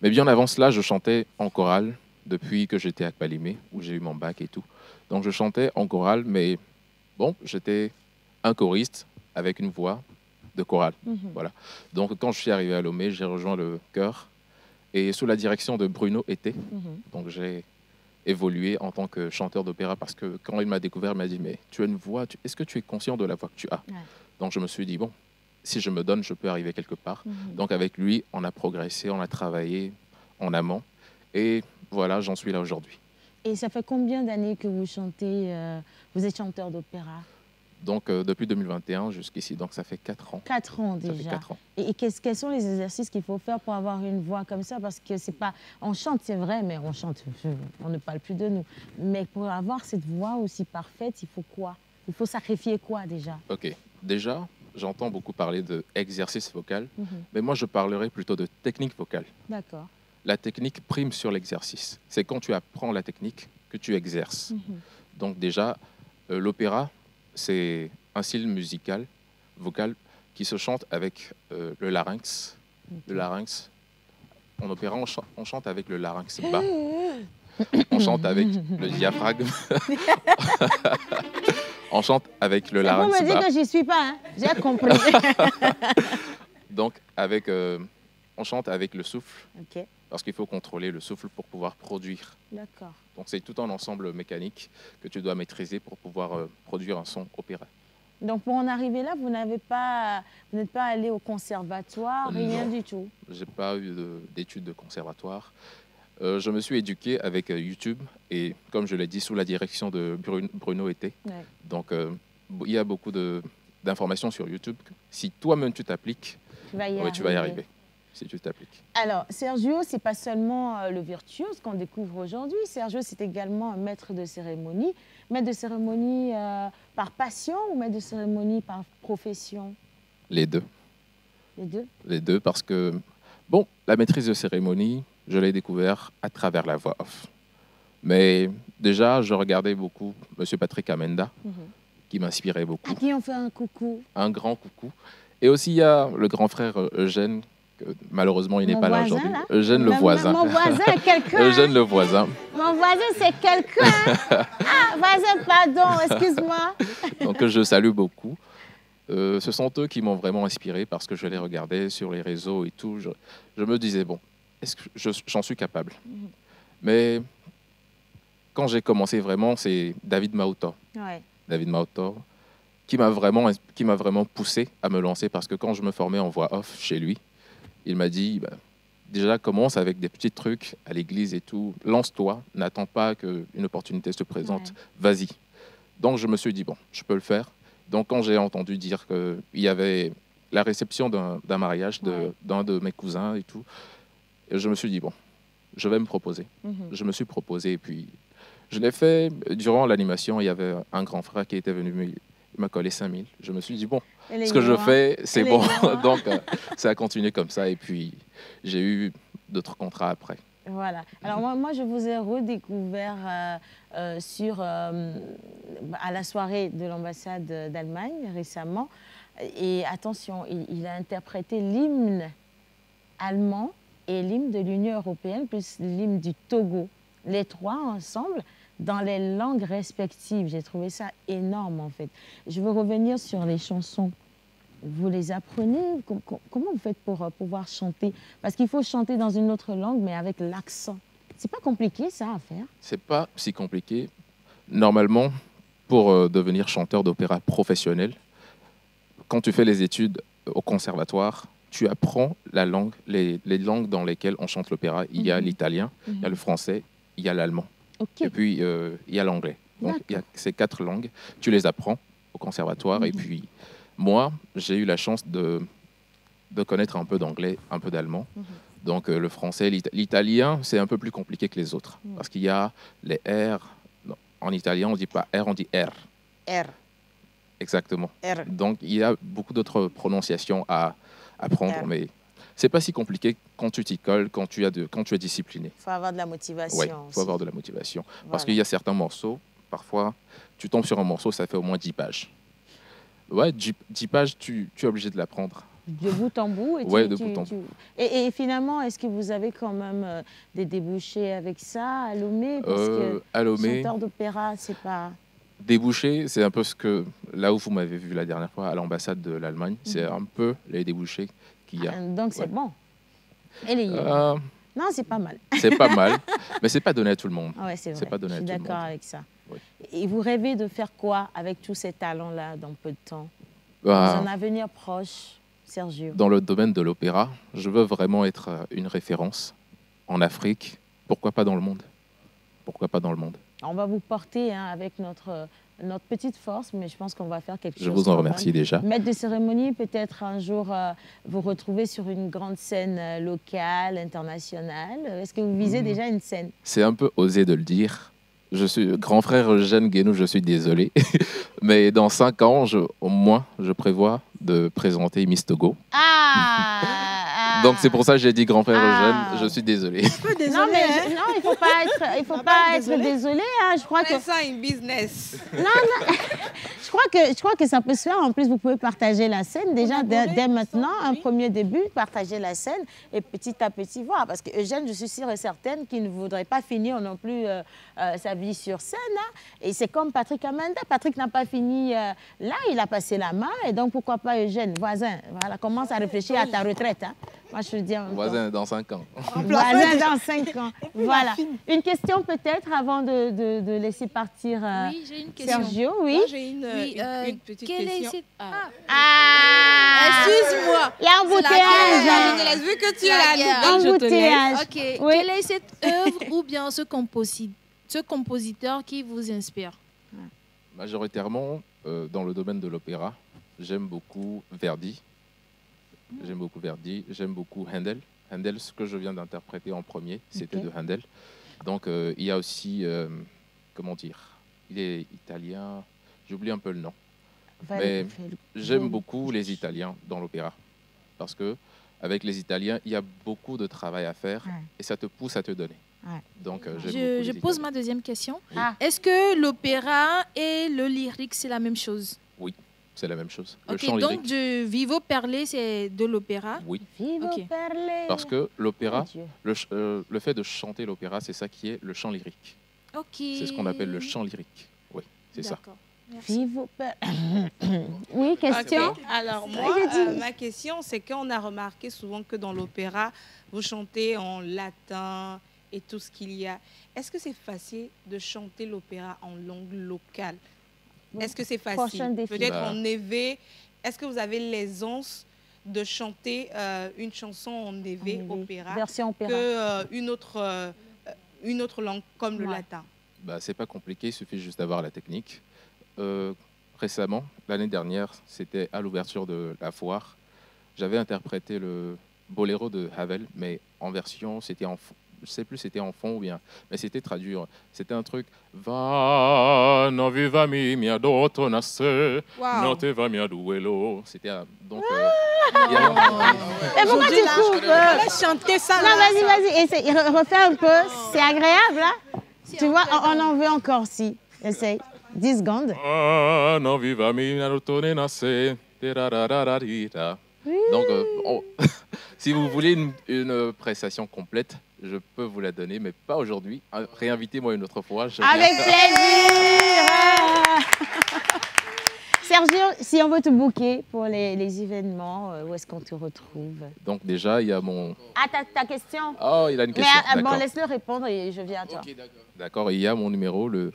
Mais bien avant cela, je chantais en chorale depuis que j'étais à Kpalimé, où j'ai eu mon bac et tout. Donc, je chantais en chorale, mais bon, j'étais un choriste avec une voix de chorale. Voilà. Donc, quand je suis arrivé à Lomé, j'ai rejoint le chœur et sous la direction de Bruno Été. Donc, j'ai évolué en tant que chanteur d'opéra parce que quand il m'a découvert, il m'a dit « Mais tu as une voix, est-ce que tu es conscient de la voix que tu as ?» Donc, je me suis dit « Bon, si je me donne, je peux arriver quelque part. Donc, avec lui, on a progressé, on a travaillé en amont. Et voilà, j'en suis là aujourd'hui. Et ça fait combien d'années que vous chantez, vous êtes chanteur d'opéra? Donc, depuis 2021 jusqu'ici, donc ça fait 4 ans. 4 ans déjà. Ça fait 4 ans. Et quels sont les exercices qu'il faut faire pour avoir une voix comme ça? Parce que c'est pas... On chante, c'est vrai, mais on chante, on ne parle plus de nous. Mais pour avoir cette voix aussi parfaite, il faut quoi? Il faut sacrifier quoi déjà? Ok. Déjà, j'entends beaucoup parler d'exercice vocal, mais moi, je parlerai plutôt de technique vocale. D'accord. La technique prime sur l'exercice. C'est quand tu apprends la technique que tu exerces. Donc déjà, l'opéra, c'est un style musical, vocal, qui se chante avec le larynx le larynx. En opéra, on chante avec le larynx bas. On chante avec le diaphragme. On chante avec le larynx bas. C'est pour me dire que j'y suis pas, hein. J'ai compris. Donc, on chante avec le souffle. Ok. Parce qu'il faut contrôler le souffle pour pouvoir produire. D'accord. Donc, c'est tout un ensemble mécanique que tu dois maîtriser pour pouvoir produire un son opéra. Donc, pour en arriver là, vous n'êtes pas allé au conservatoire, rien Non. du tout. Je n'ai pas eu d'études de conservatoire. Je me suis éduqué avec YouTube et, comme je l'ai dit, sous la direction de Bruno Été. Ouais. Donc, il y a beaucoup d'informations sur YouTube. Si toi-même tu t'appliques, tu vas y arriver. Si tu t'appliques. Alors, Sergio, ce n'est pas seulement le virtuose qu'on découvre aujourd'hui. Sergio, c'est également un maître de cérémonie. Maître de cérémonie par passion ou maître de cérémonie par profession? Les deux. Les deux? Les deux, parce que, bon, la maîtrise de cérémonie, je l'ai découvert à travers la voix off. Mais déjà, je regardais beaucoup M. Patrick Amenda, qui m'inspirait beaucoup. À qui on fait un coucou? Un grand coucou. Et aussi, il y a le grand frère Eugène, que malheureusement, il n'est pas là aujourd'hui. Eugène le voisin. Mon voisin est quelqu'un. Eugène le voisin. Mon voisin, c'est quelqu'un. Ah, voisin, pardon, excuse-moi. Donc, je salue beaucoup. Ce sont eux qui m'ont vraiment inspiré parce que je les regardais sur les réseaux et tout. Je me disais, bon, est-ce que j'en suis capable? Mais quand j'ai commencé vraiment, c'est David Mautor. Ouais. David Mautor, qui m'a vraiment poussé à me lancer parce que quand je me formais en voix off chez lui, il m'a dit, bah, déjà commence avec des petits trucs à l'église et tout, lance-toi, n'attends pas qu'une opportunité se présente, vas-y. Donc je me suis dit, bon, je peux le faire. Donc quand j'ai entendu dire qu'il y avait la réception d'un mariage d'un de mes cousins et tout, je me suis dit, bon, je vais me proposer. Je me suis proposé et puis je l'ai fait. Durant l'animation, il y avait un grand frère qui était venu, il m'a collé 5000. Je me suis dit, bon, ce que je fais, c'est bon. Donc, ça a continué comme ça. Et puis, j'ai eu d'autres contrats après. Voilà. Alors, moi, je vous ai redécouvert à la soirée de l'ambassade d'Allemagne récemment. Et attention, il a interprété l'hymne allemand et l'hymne de l'Union européenne, plus l'hymne du Togo. Les trois ensemble, dans les langues respectives. J'ai trouvé ça énorme, en fait. Je veux revenir sur les chansons. Vous les apprenez? Comment vous faites pour pouvoir chanter? Parce qu'il faut chanter dans une autre langue, mais avec l'accent. C'est pas compliqué, ça, à faire? C'est pas si compliqué. Normalement, pour devenir chanteur d'opéra professionnel, quand tu fais les études au conservatoire, tu apprends la langue, les langues dans lesquelles on chante l'opéra. Il y a l'italien, il y a le français, il y a l'allemand. Okay. Et puis, il y a l'anglais. Donc, il y a ces 4 langues. Tu les apprends au conservatoire. Et puis, moi, j'ai eu la chance de connaître un peu d'anglais, un peu d'allemand. Donc, le français, l'italien, c'est un peu plus compliqué que les autres. Parce qu'il y a les R. Non, en italien, on ne dit pas R, on dit R. R. Exactement. R. Donc, il y a beaucoup d'autres prononciations à apprendre. R. Mais ce n'est pas si compliqué quand tu t'y colles, quand tu es discipliné. Il faut avoir de la motivation. Oui, il faut avoir de la motivation. Parce qu'il y a certains morceaux, parfois, tu tombes sur un morceau, ça fait au moins 10 pages. Ouais, 10 pages, tu es obligé de l'apprendre. De bout en bout. Oui, de bout en bout. Et finalement, est-ce que vous avez quand même des débouchés avec ça à Lomé? Parce que à Lomé, chanteur d'opéra, c'est pas... Débouchés, c'est un peu ce que, là où vous m'avez vu la dernière fois à l'ambassade de l'Allemagne, c'est un peu les débouchés qu'il y a. Donc c'est bon. Et les non, c'est pas mal. C'est pas mal, mais c'est pas donné à tout le monde. Ouais, c'est vrai. Pas donné Je suis à tout le monde. d'accord avec ça. Oui. Et vous rêvez de faire quoi avec tous ces talents-là dans peu de temps? Dans un avenir proche, Sergio? Dans le domaine de l'opéra, je veux vraiment être une référence en Afrique. Pourquoi pas dans le monde? Pourquoi pas dans le monde? On va vous porter avec notre petite force, mais je pense qu'on va faire quelque chose. Je vous en remercie déjà. Maître de cérémonie, peut-être un jour vous retrouver sur une grande scène locale, internationale. Est-ce que vous visez déjà une scène? C'est un peu osé de le dire. Je suis grand frère Eugène Guénou, je suis désolé. Mais dans 5 ans, au moins, je prévois de présenter Miss Togo. Donc c'est pour ça que j'ai dit grand frère Ah. Eugène. Je suis désolé. Non, mais non, il faut pas être désolé. Hein. Je crois que ça une business. non. Je crois que ça peut se faire. En plus, vous pouvez partager la scène déjà dès maintenant, un premier début, partager la scène et petit à petit voir. Parce que Eugène, je suis sûre et certaine qu'il ne voudrait pas finir non plus sa vie sur scène. Hein. Et c'est comme Patrick Amanda. Patrick n'a pas fini là, il a passé la main. Et donc, pourquoi pas Eugène, voisin, voilà, commence à réfléchir à ta retraite. Hein. Moi, je veux dire. Voisin dans 5 ans. Voisin dans 5 ans. Voilà. Une question peut-être avant de laisser partir Oui, j'ai une question. Sergio. Oui. Moi, j'ai une petite Quelle est question. cette... Excuse-moi. L'embouteillage. Je laisse vu que tu es La là. guerre. Je te laisse. Embouteillage. Ok. Oui. Quelle est cette œuvre ou bien ce compositeur qui vous inspire? Majoritairement, dans le domaine de l'opéra, j'aime beaucoup Verdi. J'aime beaucoup Handel. Handel, ce que je viens d'interpréter en premier, c'était de Handel. Donc, il y a aussi, comment dire, il est italien, j'oublie un peu le nom. Mais j'aime beaucoup les Italiens dans l'opéra. Parce que avec les Italiens, il y a beaucoup de travail à faire et ça te pousse à te donner. Donc, Je pose ma deuxième question. Oui. Est-ce que l'opéra et le lyrique, c'est la même chose? Oui, c'est la même chose. Le Ok, chant donc lyrique. de Vivo Perlé, c'est de l'opéra? Oui. Ok. Parce que l'opéra, Mon le fait de chanter l'opéra, c'est ça qui est le chant lyrique. Ok. C'est ce qu'on appelle le chant lyrique. Oui, c'est ça. D'accord. Vivo per... Oui, question. Ok. Alors moi, ma question, c'est qu'on a remarqué souvent que dans l'opéra, vous chantez en latin et tout ce qu'il y a. Est-ce que c'est facile de chanter l'opéra en langue locale? Est-ce que c'est Prochain facile? défi. Peut-être Bah. en évé. Est-ce que vous avez l'aisance de chanter une chanson en évé, opéra, Version opéra. que une autre langue comme le Ouais. latin? Bah, c'est pas compliqué, il suffit juste d'avoir la technique. Récemment, l'année dernière, c'était à l'ouverture de la foire. J'avais interprété le boléro de Havel, mais en version, c'était en, je sais plus, c'était en fond ou bien, mais c'était traduit. C'était un truc. Va no viva mi mia doto nasse, Wow. no te va mia duello. C'était donc. Mais pourquoi tu coupes chanter ça. Non, vas-y. Essaye. Refais un peu. C'est agréable, là. Tu vois, on en veut encore, si. Essaye. 10 secondes. Ah, no viva mi mia doto nasse. Terararararira. Donc, si vous voulez une prestation complète, je peux vous la donner, mais pas aujourd'hui. Réinvitez-moi une autre fois. Avec plaisir. Sergio, si on veut te booker pour les événements, où est-ce qu'on te retrouve? Donc déjà, il y a mon... Ah, ta question? Oh, il a une question. Mais bon, D'accord. laisse-le répondre et je viens à toi. D'accord, il y a mon numéro, le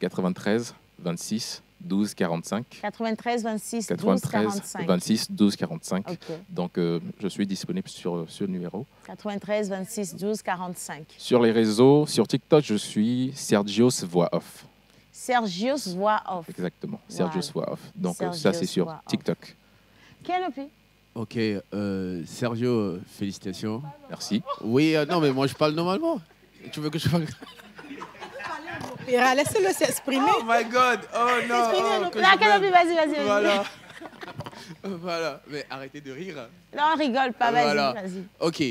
93 26 12 45. 93 26 12 93 45. 26 12 45. Ok. Donc, je suis disponible sur ce numéro. 93 26 12 45. Sur les réseaux, sur TikTok, je suis Sergio's Voix Off. Sergio's Voix Off. Exactement, Sergio's Voix Off. Donc, ça, Sergio's c'est sur Voix Off. TikTok. Quel opé? Ok, Sergio, félicitations. Merci. Oui, non, mais moi je parle normalement. Tu veux que je parle Laissez-le s'exprimer. Oh my God, oh non. Oh, que je Quel m'aime. opé? Vas-y. Voilà. Voilà, mais arrêtez de rire. Non, on rigole pas, vas-y, Voilà. vas-y. Ok,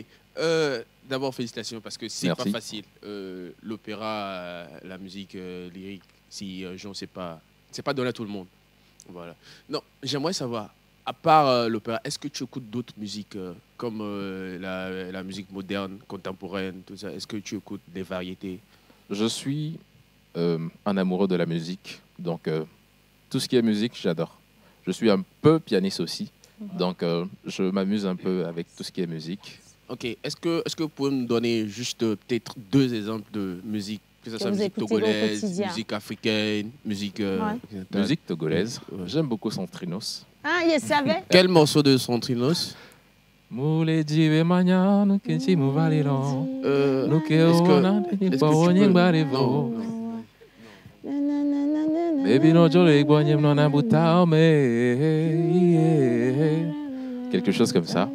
d'abord félicitations parce que c'est pas Merci. facile. L'opéra, la musique lyrique, si Jean, c'est pas donné à tout le monde. Voilà. Non, j'aimerais savoir, à part l'opéra, est-ce que tu écoutes d'autres musiques comme la musique moderne, contemporaine, tout ça? Est-ce que tu écoutes des variétés? Je suis un amoureux de la musique, donc tout ce qui est musique, j'adore. Je suis un peu pianiste aussi, donc je m'amuse un peu avec tout ce qui est musique. Ok, est-ce que vous pouvez me donner juste peut-être 2 exemples de musique, que ce soit vous musique écoutez au togolaise, quotidien. musique africaine, musique occidentale? Musique togolaise, j'aime beaucoup Santrinos. Ah, je savais. Quel morceau de Santrinos? Mule dive mañana que si mu valirão. No que est-ce que- ona est-ce que ni tu pa peux- onye barivo. Baby no jole guanyem no na butao me. Quelque chose comme ça.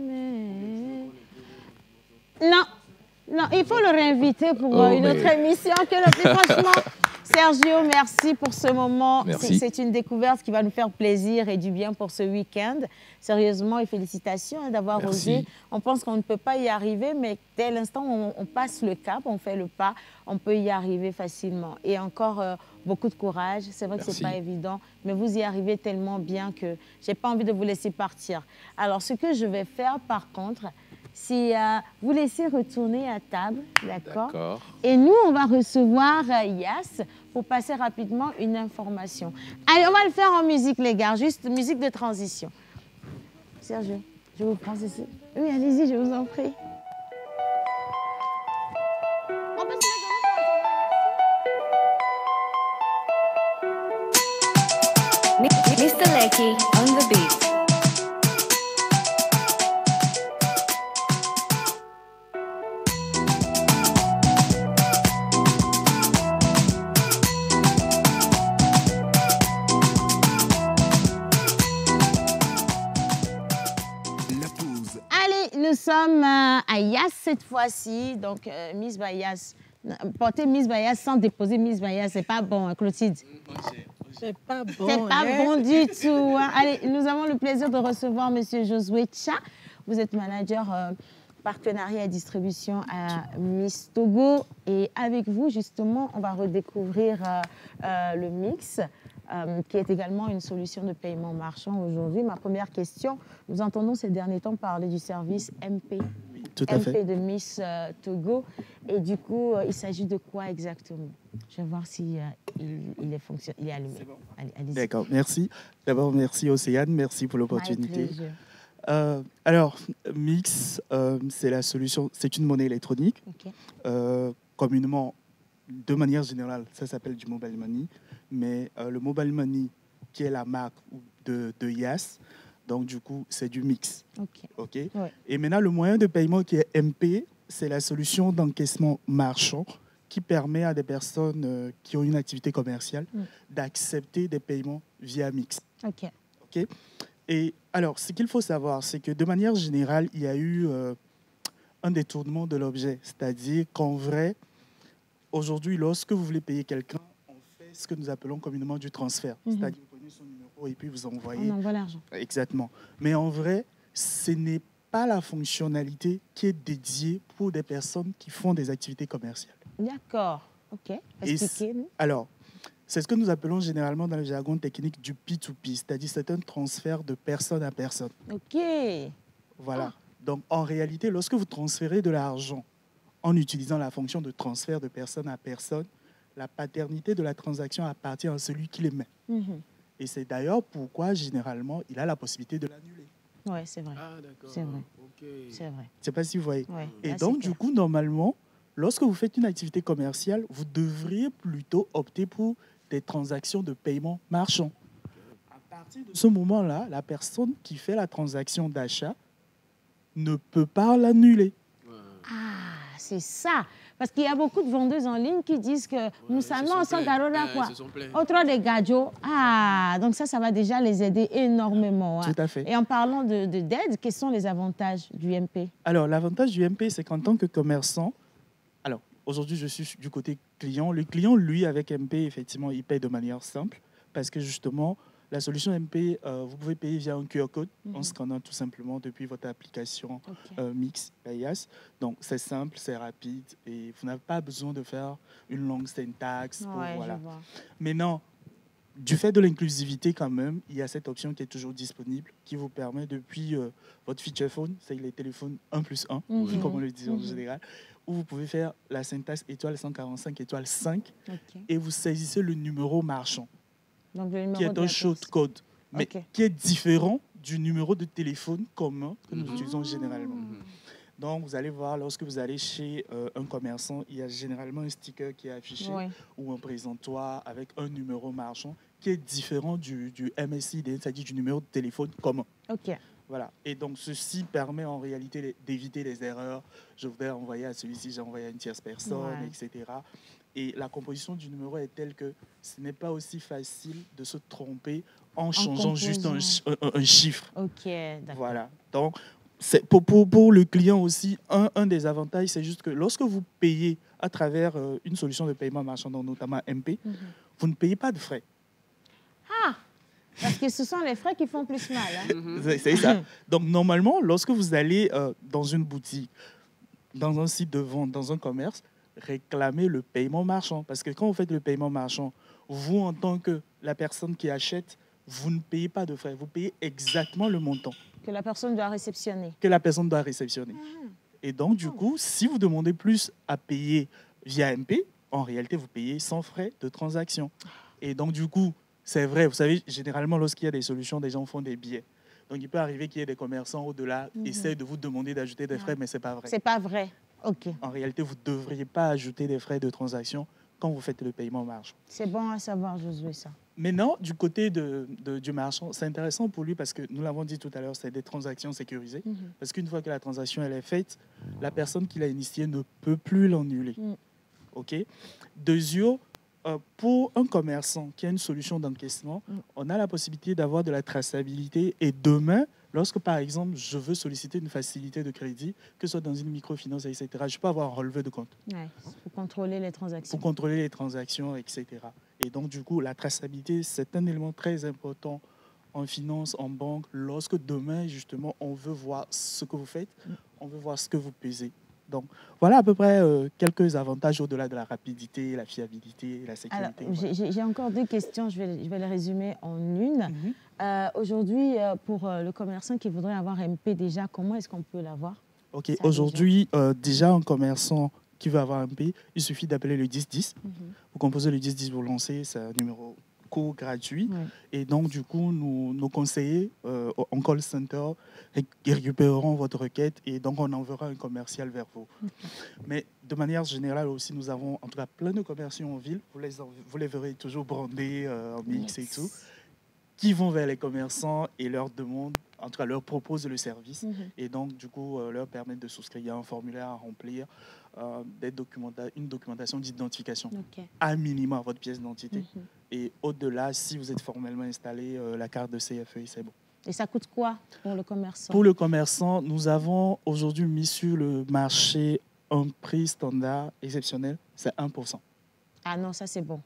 Non, il faut le réinviter pour Oh, une mais- autre émission. Franchement, Sergio, merci pour ce moment. Merci. C'est une découverte qui va nous faire plaisir et du bien pour ce week-end. Sérieusement, et félicitations d'avoir Merci. osé. On pense qu'on ne peut pas y arriver, mais dès l'instant où on passe le cap, on fait le pas, on peut y arriver facilement. Et encore beaucoup de courage. C'est vrai que ce n'est Merci. pas évident, mais vous y arrivez tellement bien que je n'ai pas envie de vous laisser partir. Alors, ce que je vais faire, par contre, c'est vous laisser retourner à table, d'accord? D'accord. Et nous, on va recevoir Yass pour passer rapidement une information. Allez, on va le faire en musique, les gars, juste musique de transition. Sergio, je vous prends ceci. Oui, allez-y, je vous en prie. Mr. Lecky on the beat. Allez, nous sommes à Yass cette fois-ci. Donc, Miss Bayas. Porter Miss Bayas sans déposer Miss Bayas, c'est pas bon, hein, Clotilde? C'est pas bon. C'est pas bon du tout. Hein. Allez, nous avons le plaisir de recevoir Monsieur Josué Tcha. Vous êtes manager partenariat et distribution à Miss Togo. Et avec vous, justement, on va redécouvrir le mix, qui est également une solution de paiement marchand aujourd'hui. Ma première question, nous entendons ces derniers temps parler du service MP. Tout à fait. MP de Miss Togo. Et du coup, il s'agit de quoi exactement? Je vais voir si il est allumé. Allez-y. D'accord, merci. D'abord, merci Océane, merci pour l'opportunité. My pleasure. Alors, Mix, c'est la solution, c'est une monnaie électronique. Ok. Communément, de manière générale, ça s'appelle du mobile money. Mais le mobile money, qui est la marque de Yass, donc du coup, c'est du Mix. Ok. Ok. Ouais. Et maintenant, le moyen de paiement qui est MP, c'est la solution d'encaissement marchand qui permet à des personnes qui ont une activité commerciale d'accepter des paiements via Mix. Ok. Ok. Et alors, ce qu'il faut savoir, c'est que de manière générale, il y a eu un détournement de l'objet. C'est-à-dire qu'en vrai, aujourd'hui, lorsque vous voulez payer quelqu'un, on fait ce que nous appelons communément du transfert. C'est-à-dire que vous prenez son numéro et puis vous envoyez. On envoie l'argent. Exactement. Mais en vrai, ce n'est pas la fonctionnalité qui est dédiée pour des personnes qui font des activités commerciales. D'accord. Ok. Expliquez-nous. Alors, c'est ce que nous appelons généralement dans le jargon technique du P2P, c'est-à-dire c'est un transfert de personne à personne. Ok. Voilà. Donc, en réalité, lorsque vous transférez de l'argent en utilisant la fonction de transfert de personne à personne, la paternité de la transaction appartient à celui qui l'émet. Et c'est d'ailleurs pourquoi, généralement, il a la possibilité de l'annuler. Oui, c'est vrai. Ah, d'accord. C'est vrai. Ok. C'est vrai. Je ne sais pas si vous voyez. Ouais, Et là, donc, c'est du coup, normalement, lorsque vous faites une activité commerciale, vous devriez plutôt opter pour des transactions de paiement marchand. À partir de ce moment-là, la personne qui fait la transaction d'achat ne peut pas l'annuler. Ah, c'est ça. Parce qu'il y a beaucoup de vendeuses en ligne qui disent que nous savons sans Garola quoi. Autre des gadgets. Ah, donc ça va déjà les aider énormément. Hein. Tout à fait. Et en parlant d'aide, quels sont les avantages du MP? Alors, l'avantage du MP, c'est qu'en tant que commerçant, alors aujourd'hui, je suis du côté client. Le client, lui, avec MP, effectivement, il paye de manière simple parce que justement, la solution MP, vous pouvez payer via un QR code en scannant tout simplement depuis votre application Mix Bayas. Donc, c'est simple, c'est rapide et vous n'avez pas besoin de faire une longue syntaxe. Voilà. Maintenant, du fait de l'inclusivité quand même, il y a cette option qui est toujours disponible qui vous permet depuis votre feature phone, c'est les téléphones 1+1, comme on le dit en général, où vous pouvez faire la syntaxe étoile 145 étoile 5 et vous saisissez le numéro marchand. Donc, le numéro qui est un shortcode, mais qui est différent du numéro de téléphone commun que nous utilisons généralement. Donc, vous allez voir, lorsque vous allez chez un commerçant, il y a généralement un sticker qui est affiché ou un présentoir avec un numéro marchand qui est différent du MSID, c'est-à-dire du numéro de téléphone commun. Voilà. Et donc, ceci permet en réalité d'éviter les erreurs. Je voudrais envoyer à celui-ci, j'ai envoyé à une tierce personne, etc. Et la composition du numéro est telle que ce n'est pas aussi facile de se tromper en changeant juste un chiffre. Ok, d'accord. Voilà. Donc, Pour le client aussi, un des avantages, c'est juste que lorsque vous payez à travers une solution de paiement marchand, notamment MP, vous ne payez pas de frais. Ah, parce que ce sont les frais qui font plus mal. Hein? C'est ça. Donc, normalement, lorsque vous allez dans une boutique, dans un site de vente, dans un commerce, réclamez le paiement marchand. Parce que quand vous faites le paiement marchand, vous, en tant que la personne qui achète, vous ne payez pas de frais. Vous payez exactement le montant Que la personne doit réceptionner. que la personne doit réceptionner. Et donc, du coup, si vous demandez plus à payer via MP, en réalité, vous payez sans frais de transaction. Et donc, du coup, c'est vrai, vous savez, généralement, lorsqu'il y a des solutions, des gens font des billets. Donc, il peut arriver qu'il y ait des commerçants au-delà, essaient de vous demander d'ajouter des frais, mais ce n'est pas vrai. C'est pas vrai. OK. En réalité, vous ne devriez pas ajouter des frais de transaction quand vous faites le paiement marchand. C'est bon à savoir, Josué, ça. Maintenant, du côté du marchand, c'est intéressant pour lui parce que nous l'avons dit tout à l'heure, c'est des transactions sécurisées. Parce qu'une fois que la transaction elle est faite, la personne qui l'a initiée ne peut plus l'annuler. OK? Deuxièmement, pour un commerçant qui a une solution d'encaissement, on a la possibilité d'avoir de la traçabilité. Et demain, lorsque, par exemple, je veux solliciter une facilité de crédit, que ce soit dans une microfinance, etc., je peux avoir un relevé de compte. Ouais, pour contrôler les transactions. Pour contrôler les transactions, etc. Et donc, du coup, la traçabilité, c'est un élément très important en finance, en banque. Lorsque demain, justement, on veut voir ce que vous faites, on veut voir ce que vous pesez. Donc, voilà à peu près quelques avantages au-delà de la rapidité, la fiabilité et la sécurité. Alors, j'ai encore deux questions, je vais les résumer en une. Aujourd'hui, pour le commerçant qui voudrait avoir MP déjà, comment est-ce qu'on peut l'avoir? OK, aujourd'hui, déjà, un commerçant qui veut avoir MP, il suffit d'appeler le 1010. Vous composez le 1010 pour lancer, c'est un numéro court gratuit. Et donc, du coup, nos conseillers en call center récupéreront votre requête et donc on enverra un commercial vers vous. Mais de manière générale aussi, nous avons en tout cas plein de commerciaux en ville. Vous les verrez toujours brandés en mix et tout, qui vont vers les commerçants et leur demandent, en tout cas leur proposent le service. Et donc, du coup, leur permettent de souscrire un formulaire à remplir, une documentation d'identification, à minima votre pièce d'identité. Et au-delà, si vous êtes formellement installé, la carte de CFE, c'est bon. Et ça coûte quoi pour le commerçant? Pour le commerçant, nous avons aujourd'hui mis sur le marché un prix standard exceptionnel, c'est 1%. Ah non, ça c'est bon.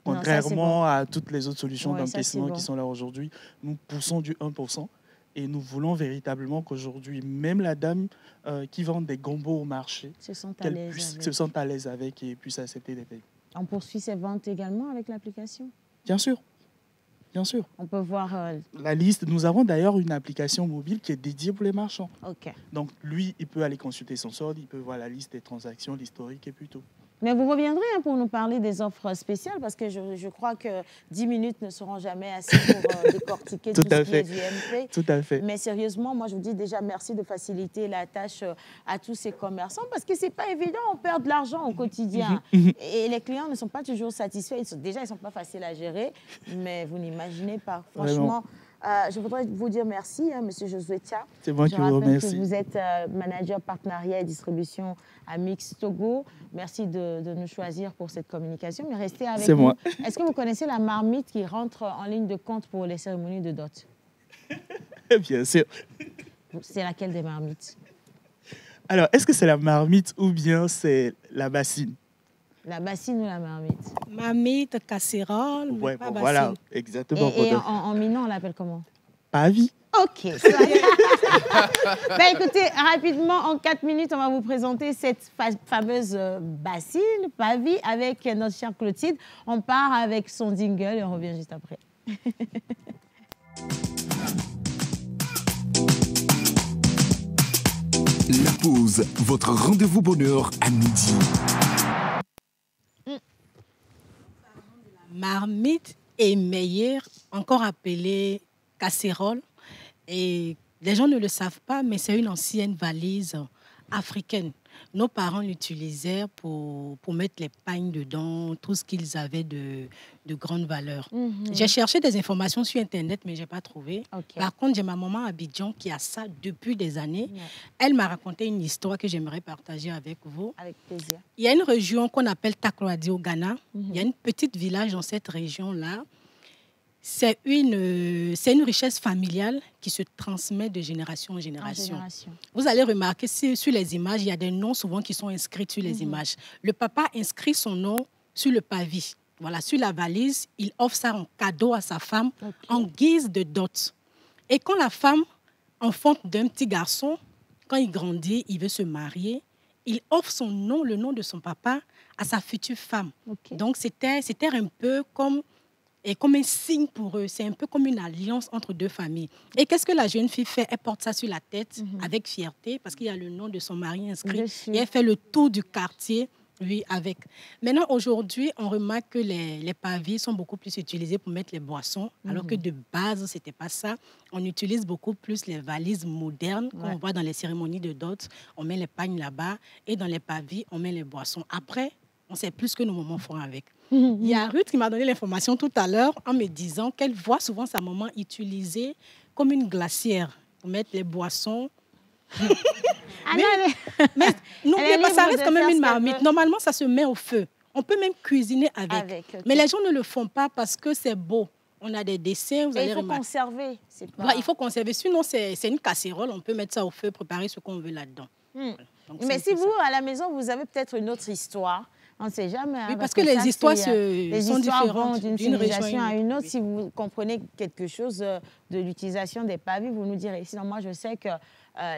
Contrairement à toutes les autres solutions d'encaissement qui sont là aujourd'hui, nous poussons du 1%. Et nous voulons véritablement qu'aujourd'hui, même la dame qui vend des gombos au marché, se sente à l'aise avec et puisse accepter des paiements. On poursuit ces ventes également avec l'application? Bien sûr. Bien sûr. On peut voir... la liste. Nous avons d'ailleurs une application mobile qui est dédiée pour les marchands. OK. Donc, lui, il peut aller consulter son solde, il peut voir la liste des transactions, l'historique et puis tout. Mais vous reviendrez pour nous parler des offres spéciales parce que je crois que 10 minutes ne seront jamais assez pour décortiquer tout ce qui est du MP. Tout à fait. Mais sérieusement, moi, je vous dis déjà merci de faciliter la tâche à tous ces commerçants parce que ce n'est pas évident, on perd de l'argent au quotidien. Et les clients ne sont pas toujours satisfaits. Déjà, ils ne sont pas faciles à gérer, mais vous n'imaginez pas. Franchement, je voudrais vous dire merci, M. Josué Tia. C'est moi qui vous remercie. Que vous êtes manager partenariat et distribution à Mix Togo. Merci de nous choisir pour cette communication. Mais restez avec nous. C'est moi. Est-ce que vous connaissez la marmite qui rentre en ligne de compte pour les cérémonies de dot? Bien sûr. C'est laquelle des marmites? Alors, est-ce que c'est la marmite ou bien c'est la bassine? La bassine ou la marmite? Marmite, casserole, mais pas bassine. Voilà, exactement. Et en minant, on l'appelle comment? Pavi. OK. Écoutez, rapidement, en 4 minutes, on va vous présenter cette fameuse bassine, Pavi, avec notre chère Clotilde. On part avec son jingle et on revient juste après. La pause, votre rendez-vous bonheur à midi. Marmite est meilleure, encore appelée casserole. Et les gens ne le savent pas, mais c'est une ancienne valise africaine. Nos parents l'utilisaient pour mettre les pagnes dedans, tout ce qu'ils avaient de grande valeur. J'ai cherché des informations sur Internet, mais je n'ai pas trouvé. Par contre, j'ai ma maman à Abidjan qui a ça depuis des années. Elle m'a raconté une histoire que j'aimerais partager avec vous. Avec plaisir. Il y a une région qu'on appelle Takoradi au Ghana. Il y a une petite village dans cette région-là. c'est une richesse familiale qui se transmet de génération en génération. Vous allez remarquer, sur les images, il y a des noms souvent qui sont inscrits sur les images. Le papa inscrit son nom sur le pavé. Voilà, sur la valise, il offre ça en cadeau à sa femme en guise de dot. Et quand la femme enfante d'un petit garçon, quand il grandit, il veut se marier, il offre son nom, le nom de son papa, à sa future femme. Donc, c'était un peu comme un signe pour eux. C'est un peu comme une alliance entre deux familles. Et qu'est-ce que la jeune fille fait? Elle porte ça sur la tête avec fierté parce qu'il y a le nom de son mari inscrit. Et elle fait le tour du quartier, oui, avec. Maintenant, aujourd'hui, on remarque que les pavés sont beaucoup plus utilisés pour mettre les boissons, alors que de base, ce n'était pas ça. On utilise beaucoup plus les valises modernes qu'on voit dans les cérémonies de dot. On met les pagnes là-bas et dans les pavés, on met les boissons. Après, on sait plus ce que nos mamans font avec. Il y a Ruth qui m'a donné l'information tout à l'heure en me disant qu'elle voit souvent sa maman utiliser comme une glacière pour mettre les boissons. mais n'oubliez pas, ça reste quand même une marmite. Normalement, ça se met au feu. On peut même cuisiner avec. Mais les gens ne le font pas parce que c'est beau. On a des dessins, vous allez remarquer. Conserver. Voilà, il faut conserver. Sinon, c'est une casserole. On peut mettre ça au feu, préparer ce qu'on veut là-dedans. Donc, mais si vous, à la maison, vous avez peut-être une autre histoire, on ne sait jamais. Oui, parce que les histoires sont différentes d'une civilisation à une autre. Si vous comprenez quelque chose de l'utilisation des pavis, vous nous direz. Sinon, moi, je sais que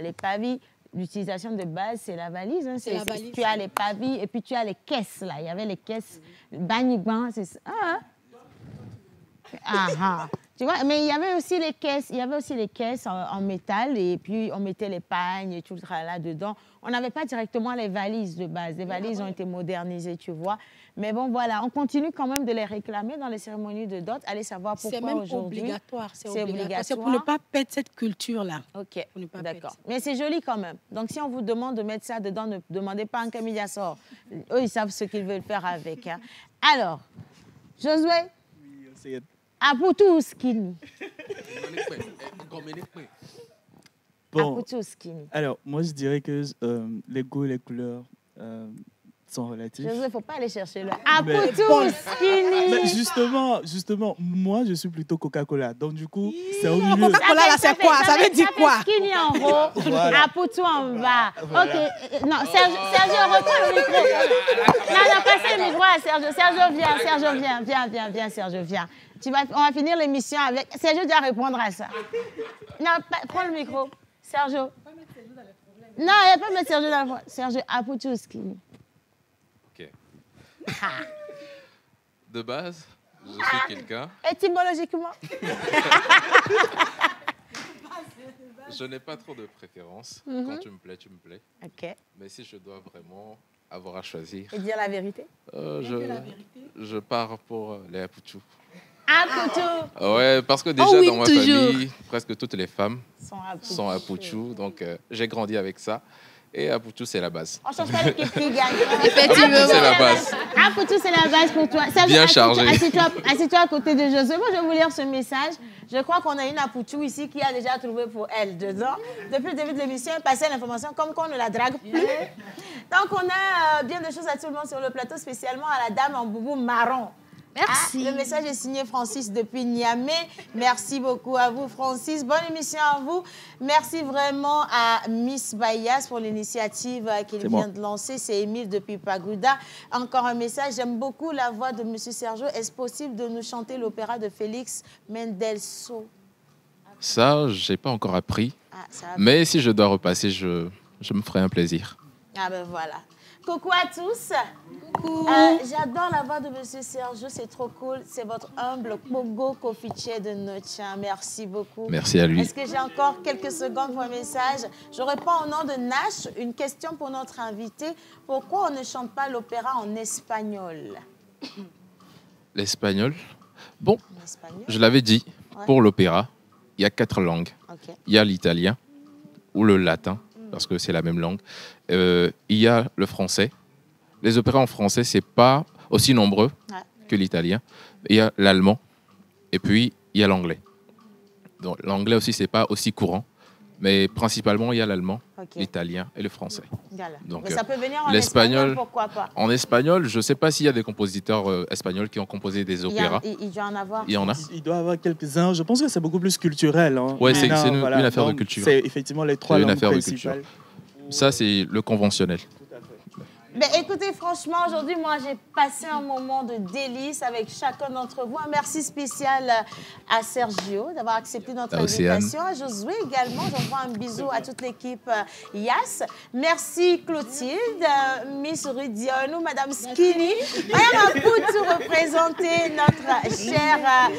les pavis, l'utilisation de base, c'est la valise. Hein. C'est la valise. Tu as les pavis et puis tu as les caisses. Là. Il y avait les caisses. Banigban, c'est ça. Tu vois, mais il y avait aussi les caisses en métal et puis on mettait les pagnes et tout le tralala dedans. On n'avait pas directement les valises de base. Les valises ont été modernisées, tu vois. Mais bon, voilà, on continue quand même de les réclamer dans les cérémonies de dot. Allez savoir pourquoi aujourd'hui. C'est même obligatoire. C'est obligatoire. C'est pour ne pas perdre cette culture-là. OK, d'accord. Mais c'est joli quand même. Donc, si on vous demande de mettre ça dedans, ne demandez pas un Camilla sort. Eux, ils savent ce qu'ils veulent faire avec. Hein. Alors, Josué. Aputu skinny. Bon, alors, moi, je dirais que les goûts et les couleurs sont relatifs. Il ne faut pas aller chercher le Aputu skinny. Mais justement, moi, je suis plutôt Coca-Cola. Donc, du coup, c'est au milieu. Coca-Cola, là, c'est quoi? Ça veut dire quoi? Skinny en haut, voilà. Aputu en bas. Voilà. OK. Non, Sergio, reprends le micro. Non, passez le micro à Sergio. Sergio, viens, Sergio, viens. On va finir l'émission avec... Sergio doit répondre à ça. Non, prends le micro. Sergio. Non, il n'y a pas de mettre Sergio dans le fond. Sergio, Aputu skinny. OK. De base, je suis quelqu'un... Étymologiquement. Je n'ai pas trop de préférence. Quand tu me plais, tu me plais. OK. Mais si je dois vraiment avoir à choisir... Et dire la vérité? Je pars pour les Aputu. Aputu. Ouais, parce que déjà dans ma famille, presque toutes les femmes sont Aputu. Donc j'ai grandi avec ça. Et Aputu, c'est la base. On ne change pas l'équipe qui gagne. Effectivement. C'est la base. Aputu, c'est la base pour toi. Bien chargé. Assieds-toi à côté de Josué. Moi, je vais vous lire ce message. Je crois qu'on a une Aputu ici qui a déjà trouvé pour elle dedans. Depuis le début de l'émission, elle passait l'information comme qu'on ne la drague plus. Donc, on a bien des choses à tout le monde sur le plateau, spécialement à la dame en boubou marron. Merci. Le message est signé Francis depuis Niamey. Merci beaucoup à vous, Francis. Bonne émission à vous. Merci vraiment à Miss Bayas pour l'initiative qu'il vient de lancer. C'est Émile depuis Pagoda. Encore un message. J'aime beaucoup la voix de M. Sergio. Est-ce possible de nous chanter l'opéra de Félix Mendelssohn? Ça, je n'ai pas encore appris. Mais si je dois repasser, je me ferai un plaisir. Ah ben voilà. Coucou à tous. Coucou. J'adore la voix de M. Sergio, c'est trop cool. C'est votre humble Pogo Kofiche de Nocha. Merci beaucoup. Merci à lui. Est-ce que j'ai encore quelques secondes pour un message? Je réponds au nom de Nash. Une question pour notre invité. Pourquoi on ne chante pas l'opéra en espagnol? L'espagnol? Bon, je l'avais dit, pour l'opéra, il y a 4 langues. Okay. Il y a l'italien ou le latin, parce que c'est la même langue. Il y a le français. Les opéras en français, ce n'est pas aussi nombreux que l'italien. Il y a l'allemand et puis il y a l'anglais. Donc l'anglais aussi, ce n'est pas aussi courant. Mais principalement, il y a l'allemand, Ok. l'italien et le français. Voilà. Donc, Mais ça peut venir en l'espagnol, espagnol, pourquoi pas? En espagnol, je ne sais pas s'il y a des compositeurs espagnols qui ont composé des opéras. Il doit en avoir. Il y en a. Il doit y avoir quelques-uns. Je pense que c'est beaucoup plus culturel. Hein. Ouais, c'est Maintenant, une affaire de Donc, culture. C'est effectivement les trois C'est une langues affaire de principales. culture. Ça, c'est le conventionnel. Mais écoutez, franchement, aujourd'hui, moi, j'ai passé un moment de délice avec chacun d'entre vous. Un merci spécial à Sergio d'avoir accepté notre À Océane. invitation. À Josué également. J'envoie un bisou à toute l'équipe YAS. Merci Clotilde, Miss Rudion, Madame Skinny. Madame Apoutou représenter notre chère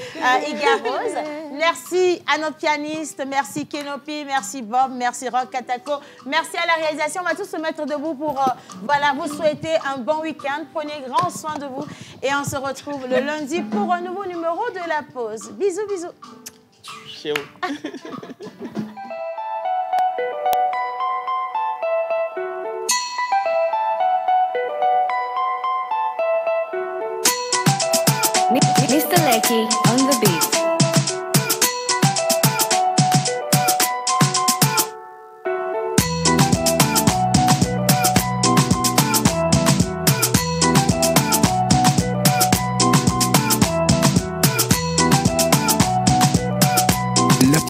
Iga Rose. Merci à notre pianiste. Merci Kenopi. Merci Bob. Merci Rock Katako. Merci à la réalisation. On va tous se mettre debout pour voilà, vous souhaiter un bon week-end. Prenez grand soin de vous. Et on se retrouve le lundi pour un nouveau numéro de La Pause. Bisous, bisous. Ciao. Mr. Lecky on the beat.